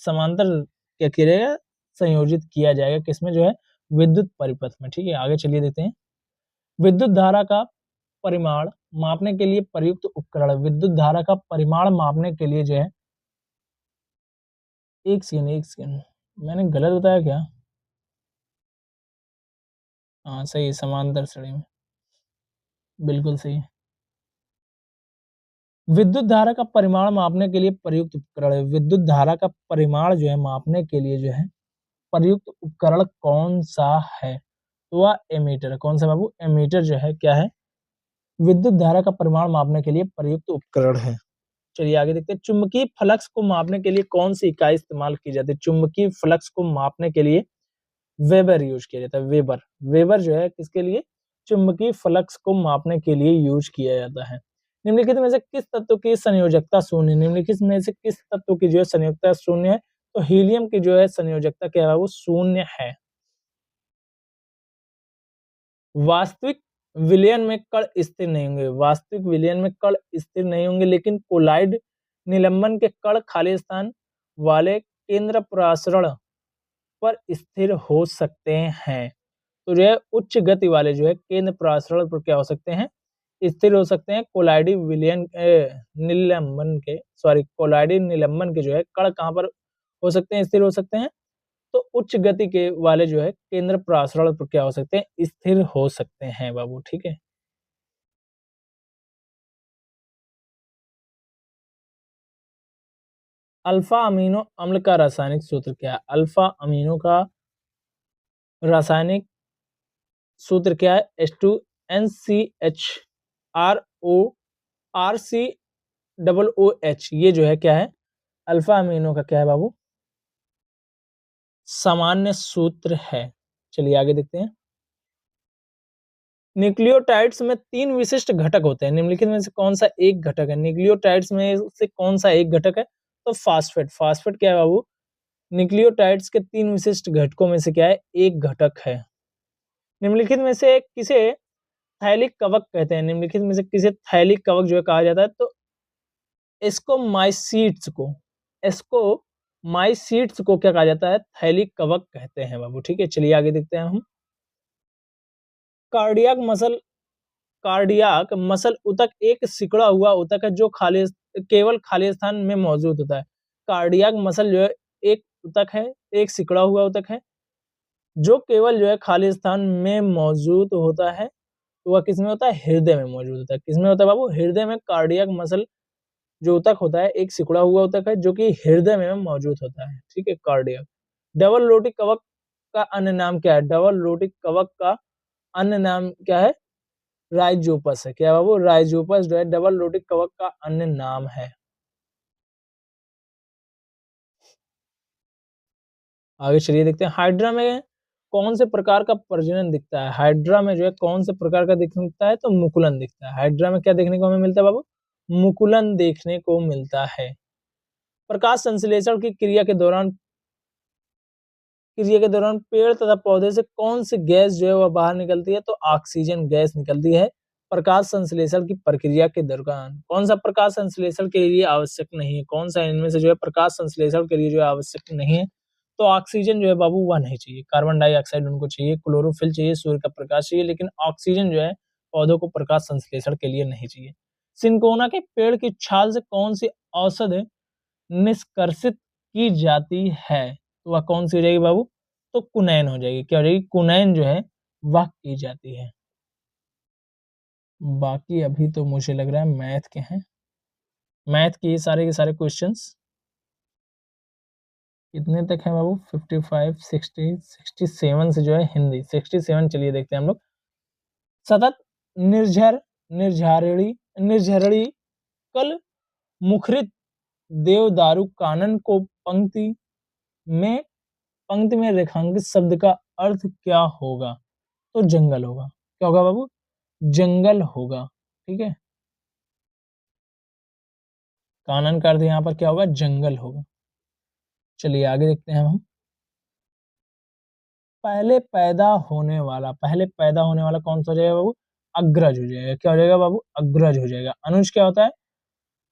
समांतर क्या किया जाएगा? संयोजित किया जाएगा किसमें? जो है विद्युत परिपथ में। ठीक है। आगे चलिए देखते हैं। विद्युत धारा का परिमाण मापने के लिए प्रयुक्त उपकरण। विद्युत धारा का परिमाण मापने के लिए जो है, एक सेकंड मैंने गलत बताया क्या? हाँ सही है, समांतर श्रेणी में, बिल्कुल सही है। विद्युत धारा का परिमाण मापने के लिए प्रयुक्त उपकरण। विद्युत धारा का परिमाण जो है मापने के लिए जो है प्रयुक्त उपकरण कौन सा है? तो वह एमीटर है। कौन सा बाबू? एमीटर जो है क्या है? विद्युत धारा का परिमाण मापने के लिए प्रयुक्त उपकरण है। चलिए आगे देखते हैं। चुंबकीय फ्लक्स को मापने के लिए कौन सी इकाई इस्तेमाल की जाती है? चुंबकीय फ्लक्स को मापने के लिए वेबर यूज किया जाता है। वेबर। वेबर जो है किसके लिए? चुंबकीय फ्लक्स को मापने के लिए यूज किया जाता है। निम्नलिखित में से किस तत्व की संयोजकता शून्य? निम्नलिखित में से किस तत्व की जो है संयोजकता शून्य है? तो हीलियम की जो है संयोजकता क्या है? वो शून्य है। वास्तविक विलयन में कण स्थिर नहीं होंगे। वास्तविक विलयन में कण स्थिर नहीं होंगे, लेकिन कोलाइड निलंबन के कण खाली स्थान वाले केंद्र परासरण पर स्थिर हो सकते हैं। तो जो है उच्च गति वाले जो है केंद्र परासरण पर क्या हो सकते हैं? स्थिर हो सकते हैं। कोलाइडी विलयन निलंबन के कोलाइडी निलंबन के जो है कण कहाँ पर हो सकते हैं? स्थिर हो सकते हैं। तो उच्च गति के वाले जो है केंद्र परासरण पर क्या हो सकते हैं? स्थिर हो सकते हैं बाबू। ठीक है। अल्फा अमीनो अम्ल का रासायनिक सूत्र क्या है? अल्फा अमीनो का रासायनिक सूत्र क्या है? H2NCHRORC ये जो है क्या है? अल्फा अमीनो का क्या है बाबू? सामान्य सूत्र है। चलिए आगे देखते हैं। न्यूक्लियोटाइड्स में तीन विशिष्ट घटक होते हैं। निम्नलिखित में से कौन सा एक घटक है? न्यूक्लियोटाइड्स में से कौन सा एक घटक है? तो फास्फेट। फास्फेट क्या है बाबू? न्यूक्लियोटाइड्स के तीन विशिष्ट घटकों में से क्या है? एक घटक है। निम्नलिखित में से किसे थैलिक कवक कहते हैं? निम्नलिखित में से किसे थैलिक कवक जो है कहा जाता है? तो एस्कोमाइसीट्स को। एस्कोमाइसीट्स को क्या कहा जाता है? थैलिक कवक कहते हैं बाबू। ठीक है। चलिए आगे देखते हैं हम। कार्डियक मसल कार्डियक मसल ऊतक एक सिकुड़ा हुआ ऊतक है जो केवल खाली स्थान में मौजूद होता है। कार्डियक मसल जो है एक ऊतक है, एक सिकुड़ा हुआ ऊतक है जो केवल जो है खाली स्थान में मौजूद होता है। तो वह किसमें होता है? हृदय में मौजूद होता है। किसमें होता है बाबू? हृदय में कार्डियक मसल जो ऊतक होता है एक सिकुड़ा हुआ ऊतक है जो कि हृदय में मौजूद होता है। ठीक है। कार्डियक। डबल रोटी कवक का अन्य नाम क्या है? डबल रोटी कवक का अन्य नाम क्या है? राइजोपस है। क्या बाबू? राइजोपस जो है डबल रोटी कवक का अन्य नाम है। आगे चलिए देखते हैं। हाइड्रा में कौन से प्रकार का प्रजनन दिखता है? हाइड्रा में जो है कौन से प्रकार का दिखता है? तो मुकुलन दिखता है। हाइड्रा में क्या देखने को हमें मिलता है बाबू? मुकुलन देखने को मिलता है। प्रकाश संश्लेषण की क्रिया के दौरान पेड़ तथा पौधे से कौन सी गैस जो है वह बाहर निकलती है? तो ऑक्सीजन गैस निकलती है प्रकाश संश्लेषण की प्रक्रिया के दौरान। कौन सा प्रकाश संश्लेषण के लिए आवश्यक नहीं है? कौन सा इनमें से जो है प्रकाश संश्लेषण के लिए जो है आवश्यक नहीं है? तो ऑक्सीजन जो है बाबू वह नहीं चाहिए। कार्बन डाइऑक्साइड उनको चाहिए, क्लोरोफिल चाहिए, सूर्य का प्रकाश चाहिए, लेकिन ऑक्सीजन जो है पौधों को प्रकाश संश्लेषण के लिए नहीं चाहिए। सिंकोना के पेड़ की छाल से कौन सी औषधि निष्कर्षित की जाती है? तो वह कौन सी हो जाएगी बाबू? तो कुनैन हो जाएगी, क्या हो जाएगी, कुनैन जो है वह की जाती है। बाकी अभी तो मुझे लग रहा है मैथ के हैं, मैथ के सारे क्वेश्चंस कितने तक है बाबू, 55, 60, 67 से जो है हिंदी 67। चलिए देखते हैं हम लोग। सतत निर्झर निर्झारिणी निर्झरणी कल मुखरित देवदारू कानन को में पंक्ति में रेखांकित शब्द का अर्थ क्या होगा, तो जंगल होगा। क्या होगा बाबू, जंगल होगा। ठीक है, कानन का अर्थ यहाँ पर क्या होगा, जंगल होगा। चलिए आगे देखते हैं हम। पहले पैदा होने वाला कौन सा हो जाएगा बाबू, अग्रज हो जाएगा। क्या हो जाएगा बाबू, अग्रज हो जाएगा। अनुज क्या होता है,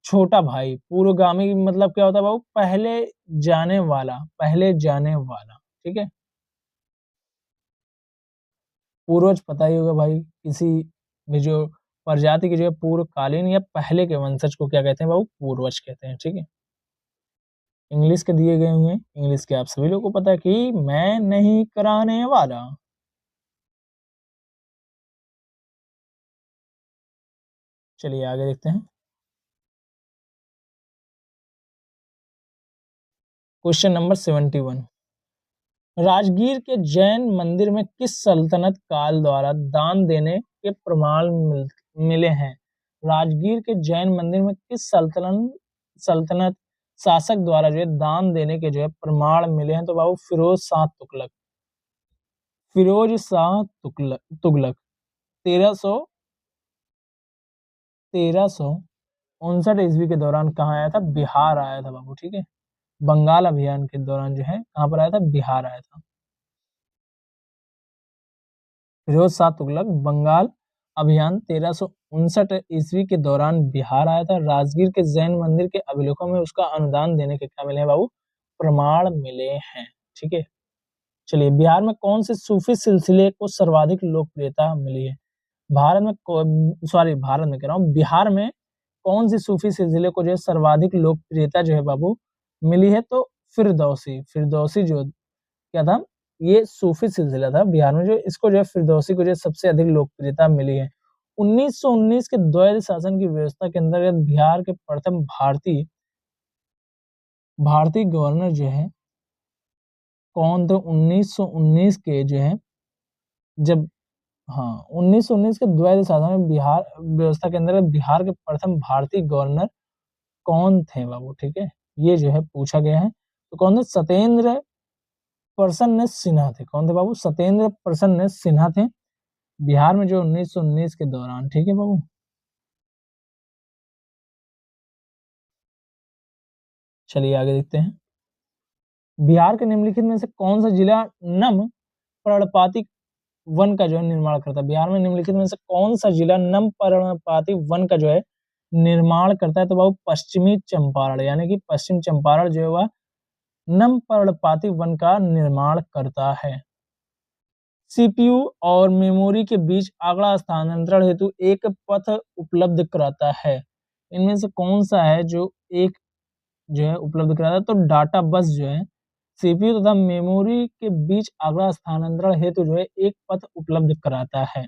छोटा भाई। पूर्वगामी मतलब क्या होता है बाबू, पहले जाने वाला, पहले जाने वाला। ठीक है, पूर्वज पता ही होगा भाई, किसी भी जो प्रजाति की जो है पूर्वकालीन या पहले के वंशज को क्या कहते हैं बाबू, पूर्वज कहते हैं। ठीक है, इंग्लिश के दिए गए हुए, इंग्लिश के आप सभी लोगों को पता है कि मैं नहीं कराने वाला। चलिए आगे देखते हैं। क्वेश्चन नंबर 71, राजगीर के जैन मंदिर में किस सल्तनत काल द्वारा दान देने के प्रमाण मिले हैं। राजगीर के जैन मंदिर में किस सल्तनत शासक द्वारा जो है दान देने के जो है प्रमाण मिले हैं, तो बाबू फिरोज शाह तुगलक। फिरोज शाह तुगलक तुगलक 1359 ईस्वी के दौरान कहाँ आया था, बिहार आया था बाबू। ठीक है, बंगाल अभियान के दौरान जो है कहाँ पर आया था, बिहार आया था। फिरोज शाह तुगलक बंगाल अभियान 1359 ईस्वी के दौरान बिहार आया था। राजगीर के जैन मंदिर के अभिलेखों में उसका अनुदान देने के क्या मिले हैं बाबू, प्रमाण मिले हैं। ठीक है, चलिए बिहार में कौन से सूफी सिलसिले को सर्वाधिक लोकप्रियता मिली है। भारत में कह रहा हूँ, बिहार में कौन सी सूफी सिलसिले को जो है सर्वाधिक लोकप्रियता जो है बाबू मिली है, तो फिरदौसी। फिरदौसी जो क्या था, ये सूफी सिलसिला था बिहार में, जो इसको जो है फिरदौसी को जो है सबसे अधिक लोकप्रियता मिली है। 1919 के द्वैध शासन की व्यवस्था के अंतर्गत बिहार के प्रथम भारतीय गवर्नर जो है कौन थे। 1919 के जो है जब, हाँ 1919 के द्वैध शासन में बिहार व्यवस्था के अंतर्गत बिहार के प्रथम भारतीय गवर्नर कौन थे बाबू। ठीक है, ये जो है पूछा गया है। तो कौन थे, सत्येंद्र प्रसन्न सिन्हा थे। कौन थे बाबू, सत्येंद्र प्रसन्न सिन्हा थे बिहार में जो 1919 के दौरान। ठीक है बाबू, चलिए आगे देखते हैं। बिहार के निम्नलिखित में से कौन सा जिला नम पर्णपाती वन का जो है निर्माण करता है। बिहार में निम्नलिखित में से कौन सा जिला नम पर्णपाती वन का जो है निर्माण करता है, तो बाबू पश्चिमी चंपारण, यानी कि पश्चिम चंपारण जो है वह नम पर्णपाती वन का निर्माण करता है। सीपीयू और मेमोरी के बीच आंकड़ा स्थानांतरण हेतु एक पथ उपलब्ध कराता है। इनमें से कौन सा है जो एक जो है उपलब्ध कराता है, तो डाटा बस जो है सीपीयू तथा मेमोरी के बीच आंकड़ा स्थानांतरण हेतु जो है एक पथ उपलब्ध कराता है।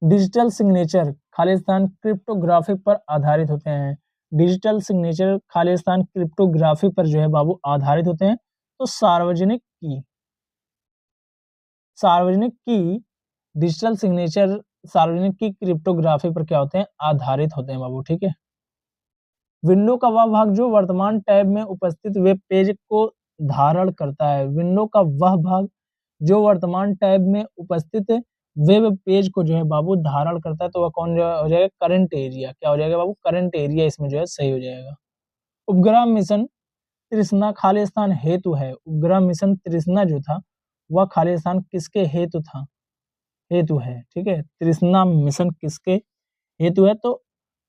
डिजिटल सिग्नेचर खालिस्तान क्रिप्टोग्राफी पर आधारित होते हैं। डिजिटल सिग्नेचर खालिस्तान क्रिप्टोग्राफी पर जो है बाबू आधारित होते हैं। तो सार्वजनिक की डिजिटल सिग्नेचर सार्वजनिक की क्रिप्टोग्राफी पर क्या होते हैं, आधारित होते हैं बाबू। ठीक है, विंडो का वह भाग जो वर्तमान टैब में उपस्थित वेब पेज को धारण करता है। विंडो का वह भाग जो वर्तमान टैब में उपस्थित वेब पेज को जो है बाबू धारण करता है, तो वह कौन जो हो जाएगा, करंट एरिया। क्या हो जाएगा बाबू, करंट एरिया इसमें जो है सही हो जाएगा। उपग्रह मिशन तृष्णा खालिस्तान हेतु है। उपग्रह मिशन तृष्णा जो था वह खालिस्तान किसके हेतु था, हेतु है। ठीक है, तृष्णा मिशन किसके हेतु है, तो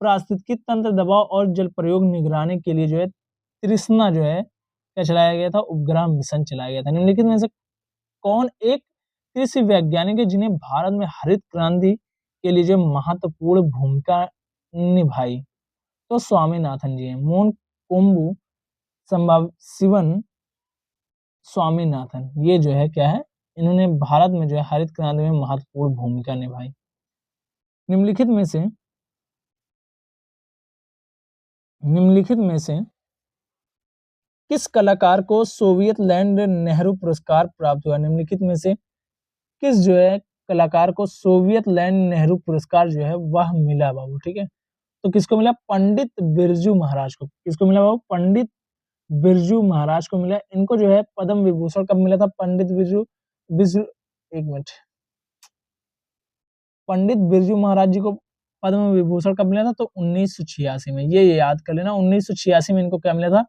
पारिस्थितिकी तंत्र दबाव और जल प्रयोग निगरानी के लिए जो है तृष्णा जो है क्या चलाया गया था, उपग्रह मिशन चलाया गया था। निम्नलिखित में से कौन एक कृषि वैज्ञानिक है जिन्हें भारत में हरित क्रांति के लिए जो महत्वपूर्ण भूमिका निभाई, तो स्वामीनाथन जी हैं। मोन कोम्बू संभाव शिवन स्वामीनाथन, ये जो है क्या है, इन्होंने भारत में जो है हरित क्रांति में महत्वपूर्ण भूमिका निभाई। निम्नलिखित में से किस कलाकार को सोवियत लैंड नेहरू पुरस्कार प्राप्त हुआ? निम्नलिखित में से किस जो है कलाकार को सोवियत लैंड नेहरू पुरस्कार जो है वह मिला बाबू, ठीक है। तो किसको मिला? पंडित बिरजू महाराज को। किसको मिला बाबू? पंडित बिरजू महाराज को मिला। इनको जो है पद्म विभूषण कब मिला था? पंडित बिरजू बिरजू एक मिनट, पंडित बिरजू महाराज जी को पद्म विभूषण कब मिला था? तो 1986 में। ये याद कर लेना, 1986 में इनको क्या मिला था?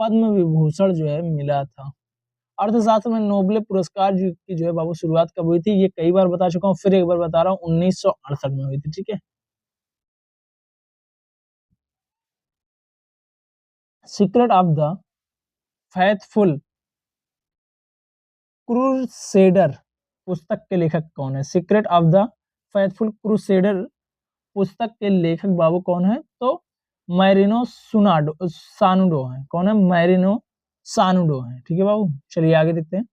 पद्म विभूषण जो है मिला था। अर्थशास्त्र में नोबेल पुरस्कार की जो है बाबू शुरुआत कब हुई थी? ये कई बार बता चुका हूँ, फिर एक बार बता रहा हूँ, 1968 में हुई थी, ठीक है। Secret of the faithful crusader पुस्तक के लेखक कौन है? Secret of the faithful crusader पुस्तक के लेखक बाबू कौन है? तो मैरिनो सानुडो है। कौन है? मैरिनो सानुडो है, ठीक है बाबू। चलिए आगे देखते हैं।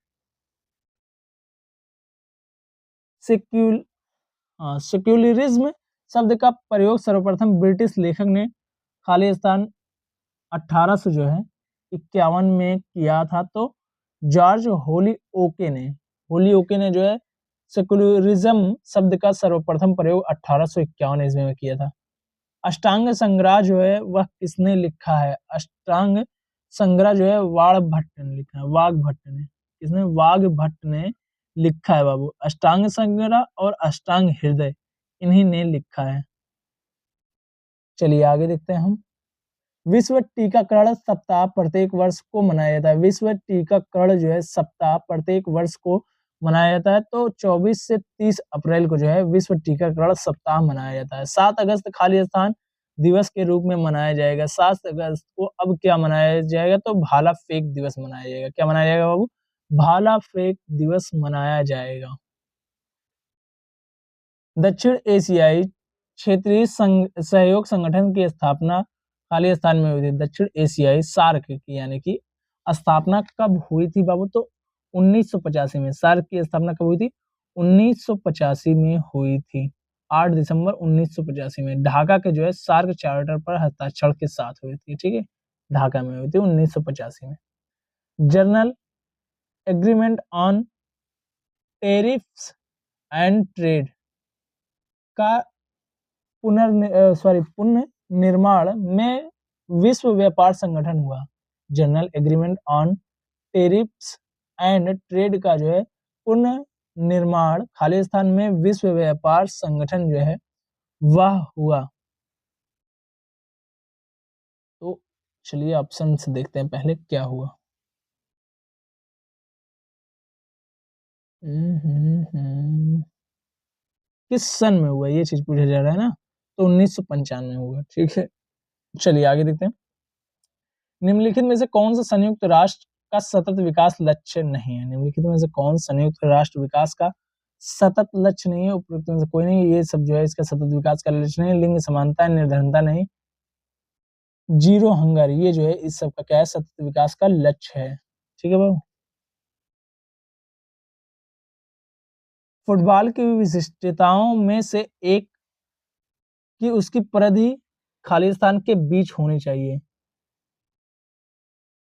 सेक्युलरिज्म शब्द का प्रयोग सर्वप्रथम ब्रिटिश लेखक ने खालिस्तान 1800 जो है 51 में किया था। तो जॉर्ज होली ओके ने जो है सेक्युलरिज्म शब्द का सर्वप्रथम प्रयोग 1851 ईस्वी में किया था। अष्टांग संग्रह जो है वह किसने लिखा है? अष्टांग संग्रह जो है वाग भट्ट ने लिखा है। वाग भट्ट ने, किसने? वाग भट्ट ने लिखा है बाबू। अष्टांग संग्रह और अष्टांग हृदय इन्हीं ने लिखा है। चलिए आगे देखते हैं हम। विश्व टीकाकरण सप्ताह प्रत्येक वर्ष को मनाया जाता है। विश्व टीकाकरण जो है सप्ताह प्रत्येक वर्ष को मनाया जाता है। तो 24 से 30 अप्रैल को जो है विश्व टीकाकरण सप्ताह मनाया जाता है। 7 अगस्त खालिस्तान दिवस के रूप में मनाया जाएगा। 7 अगस्त को अब क्या मनाया जाएगा? तो भाला फेंक दिवस मनाया जाएगा। क्या मनाया जाएगा बाबू? भाला फेंक दिवस मनाया जाएगा। दक्षिण एशियाई क्षेत्रीय सहयोग संगठन की स्थापना खालिस्तान में हुई थी। दक्षिण एशियाई सार्क की यानी कि स्थापना कब हुई थी बाबू? तो 1985 में। सार्क की स्थापना कब हुई थी? 1985 में हुई थी। 8 दिसंबर 1985 में ढाका के जो है सार्क चार्टर पर हस्ताक्षर के साथ हुई थी, ठीक है। ढाका में हुई थी 1985 में। Journal agreement on tariffs and trade का पुनर्निर्माण में विश्व व्यापार संगठन हुआ। General agreement on tariffs and trade का जो है पुनर्निर्माण खालिस्तान में विश्व व्यापार संगठन जो है वह हुआ। तो चलिए ऑप्शन से देखते हैं पहले क्या हुआ। किस सन में हुआ ये चीज पूछा जा रहा है ना? तो 1995 में हुआ, ठीक है। चलिए आगे देखते हैं। निम्नलिखित में से कौन सा संयुक्त राष्ट्र का सतत विकास लक्ष्य नहीं है? निम्नलिखित में से कौन संयुक्त राष्ट्र विकास का सतत लक्ष्य नहीं है? उपरोक्त में से कोई नहीं। ये सब जो है इसका सतत विकास का लक्ष्य नहीं। लिंग समानता, निर्धनता नहीं, जीरो हंगर, ये जो है इस सब का क्या है? सतत विकास का लक्ष्य है, ठीक है बाबू। फुटबॉल की विशिष्टताओं में से एक कि उसकी परिधि खालिस्तान के बीच होनी चाहिए।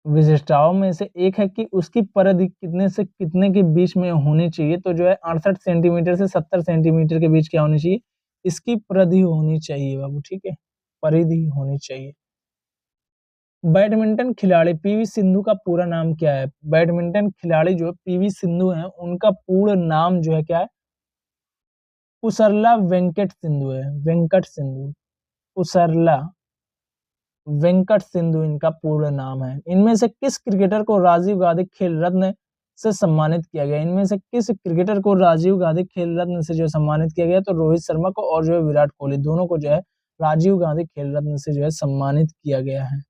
विशिष्टताओं में से एक है कि उसकी परिधि कितने से कितने के बीच में होनी चाहिए? तो जो है 68 सेंटीमीटर से 70 सेंटीमीटर के बीच क्या होनी चाहिए? इसकी परिधि होनी चाहिए बाबू, ठीक है। परिधि होनी चाहिए। बैडमिंटन खिलाड़ी पीवी सिंधु का पूरा नाम क्या है? बैडमिंटन खिलाड़ी जो पीवी सिंधु हैं उनका पूर्ण नाम जो है क्या है? पुसरला वेंकट सिंधु है। वेंकट सिंधु, पुसरला वेंकट सिंधु इनका पूर्ण नाम है। इनमें से किस क्रिकेटर को राजीव गांधी खेल रत्न से सम्मानित किया गया? इनमें से किस क्रिकेटर को राजीव गांधी खेल रत्न से जो सम्मानित किया गया? तो रोहित शर्मा को और जो है विराट कोहली, दोनों को जो है राजीव गांधी खेल रत्न से जो है सम्मानित किया गया है।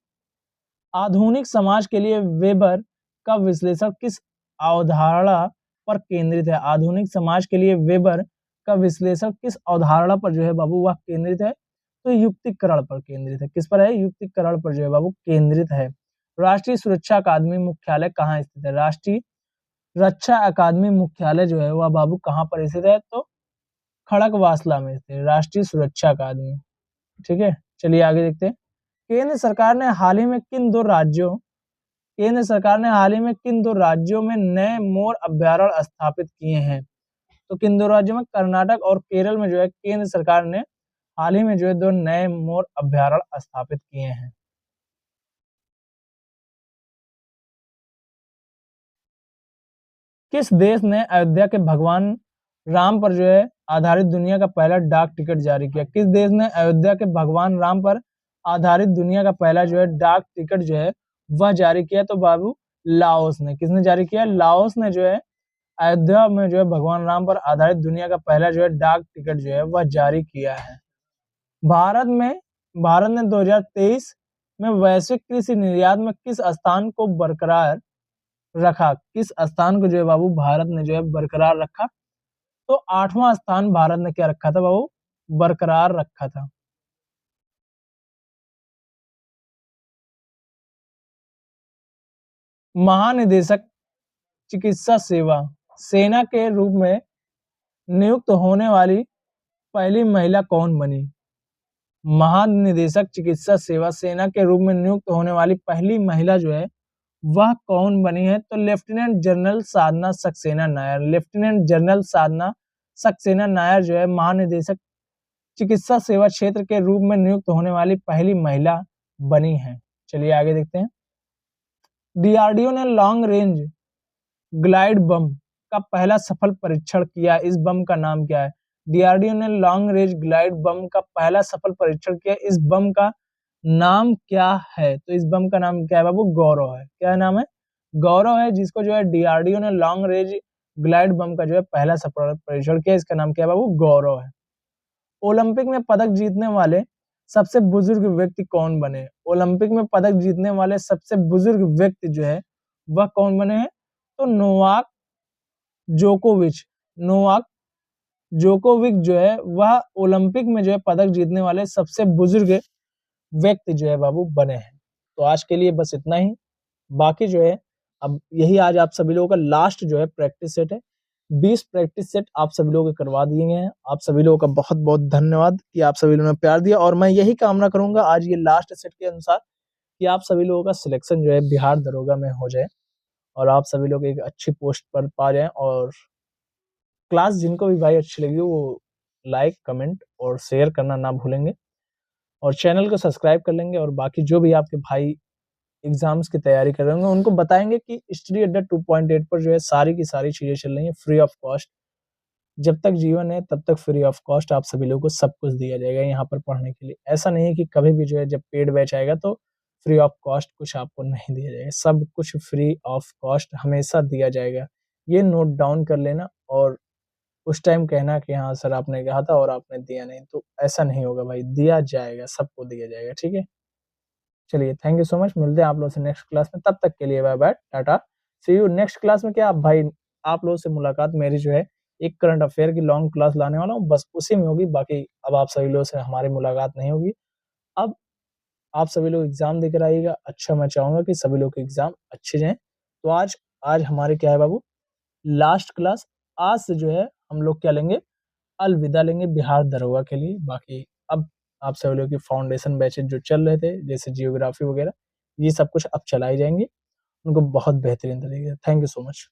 आधुनिक समाज के लिए वेबर का विश्लेषण किस अवधारणा पर केंद्रित है? आधुनिक समाज के लिए वेबर का विश्लेषण किस अवधारणा पर जो है बाबू वह केंद्रित है? तो युक्तिकरण पर केंद्रित है। किस पर है? युक्तिकरण पर जो है बाबू केंद्रित है। राष्ट्रीय सुरक्षा अकादमी मुख्यालय कहाँ स्थित है? राष्ट्रीय रक्षा अकादमी मुख्यालय जो है वह बाबू कहाँ पर स्थित है? तो खड़गवासला में स्थित राष्ट्रीय सुरक्षा अकादमी। ठीक है, चलिए आगे देखते हैं। केंद्र सरकार ने हाल ही में किन दो राज्यों केंद्र सरकार ने हाल ही में किन दो राज्यों में नए मोर अभ्यारण्य स्थापित किए हैं? तो किन दो राज्यों में? कर्नाटक और केरल में जो है केंद्र सरकार ने हाल ही में जो है दो नए मोर अभ्यारण्य स्थापित किए हैं। किस देश ने अयोध्या के भगवान राम पर जो है आधारित दुनिया का पहला डाक टिकट जारी किया? किस देश ने अयोध्या के भगवान राम पर आधारित दुनिया का पहला जो है डाक टिकट जो है वह जारी किया? तो बाबू लाओस ने। किसने जारी किया? लाओस ने जो है अयोध्या में जो है भगवान राम पर आधारित दुनिया का पहला जो है डाक टिकट जो है वह जारी किया है। भारत में भारत ने 2023 में वैश्विक कृषि निर्यात में किस स्थान को बरकरार रखा? किस स्थान को जो है बाबू भारत ने जो है बरकरार रखा? तो 8वां स्थान भारत ने क्या रखा था बाबू? बरकरार रखा था। महानिदेशक चिकित्सा सेवा सेना के रूप में नियुक्त होने वाली पहली महिला कौन बनी? महानिदेशक चिकित्सा सेवा सेना के रूप में नियुक्त होने वाली पहली महिला जो है वह कौन बनी है? तो लेफ्टिनेंट जनरल साधना सक्सेना नायर। लेफ्टिनेंट जनरल साधना सक्सेना नायर जो है महानिदेशक चिकित्सा सेवा क्षेत्र के रूप में नियुक्त होने वाली पहली महिला बनी है। चलिए आगे देखते हैं। डीआरडीओ ने लॉन्ग रेंज ग्लाइड बम का पहला सफल परीक्षण किया, इस बम का नाम क्या है? डीआरडीओ ने लॉन्ग रेंज ग्लाइड बम का पहला सफल परीक्षण किया, इस बम का नाम क्या है? तो इस बम का नाम क्या है बाबू? गौरव है। क्या नाम है? गौरव है, जिसको जो है डीआरडीओ ने लॉन्ग रेंज ग्लाइड बम का जो है पहला सफल परीक्षण किया, इसका नाम क्या है बाबू? गौरव है। ओलंपिक में पदक जीतने वाले सबसे बुजुर्ग व्यक्ति कौन बने? ओलंपिक में पदक जीतने वाले सबसे बुजुर्ग व्यक्ति जो है वह कौन बने हैं? तो नोवाक जोकोविच। नोवाक जोकोविक जो है वह ओलंपिक में जो है पदक जीतने वाले सबसे बुजुर्ग व्यक्ति जो है बाबू बने हैं। तो आज के लिए बस इतना ही। बाकी जो है अब यही आज आप सभी लोगों का लास्ट जो है प्रैक्टिस सेट है। 20 प्रैक्टिस सेट आप सभी लोगों के करवा दिए गए हैं। आप सभी लोगों का बहुत-बहुत धन्यवाद कि आप सभी लोगों ने प्यार दिया और मैं यही कामना करूंगा आज ये लास्ट सेट के अनुसार कि आप सभी लोगों का सिलेक्शन जो है बिहार दरोगा में हो जाए और आप सभी लोग एक अच्छी पोस्ट पर पा जाएं और क्लास जिनको भी भाई अच्छी लगी वो लाइक, कमेंट और शेयर करना ना भूलेंगे और चैनल को सब्सक्राइब कर लेंगे और बाकी जो भी आपके भाई एग्जाम्स की तैयारी कर रहे होंगे उनको बताएंगे कि स्टडी अड्डा 2.8 पर जो है सारी की सारी चीजें चल रही हैं फ्री ऑफ कॉस्ट। जब तक जीवन है तब तक फ्री ऑफ कॉस्ट आप सभी लोगों को सब कुछ दिया जाएगा यहाँ पर पढ़ने के लिए। ऐसा नहीं है कि कभी भी जो है जब पेड बैच आएगा तो फ्री ऑफ कॉस्ट कुछ आपको नहीं दिया जाएगा, सब कुछ फ्री ऑफ कॉस्ट हमेशा दिया जाएगा। ये नोट डाउन कर लेना और उस टाइम कहना कि हाँ सर आपने कहा था और आपने दिया नहीं, तो ऐसा नहीं होगा भाई, दिया जाएगा, सबको दिया जाएगा। ठीक है, चलिए थैंक यू सो मच, मिलते हैं आप लोगों से नेक्स्ट क्लास में, तब तक के लिए bye bye, tata, see you. Next class में क्या आप भाई आप लोगों से मुलाकात मेरी जो है एक करंट अफेयर की लॉन्ग क्लास लाने वाला हूँ, बस उसी में होगी, बाकी अब आप सभी लोगों से हमारी मुलाकात नहीं होगी। अब आप सभी लोग एग्जाम देकर आइएगा, अच्छा मैं चाहूंगा कि सभी लोग के एग्जाम अच्छे जाएं। तो आज आज हमारे क्या है बाबू लास्ट क्लास, आज से जो है हम लोग क्या लेंगे, अलविदा लेंगे बिहार दरोगा के लिए। बाकी अब आप सभी लोग की फाउंडेशन बैचेज जो चल रहे थे जैसे जियोग्राफी वगैरह ये सब कुछ अब चलाए जाएंगे, उनको बहुत बेहतरीन तरीके से। Thank you so much.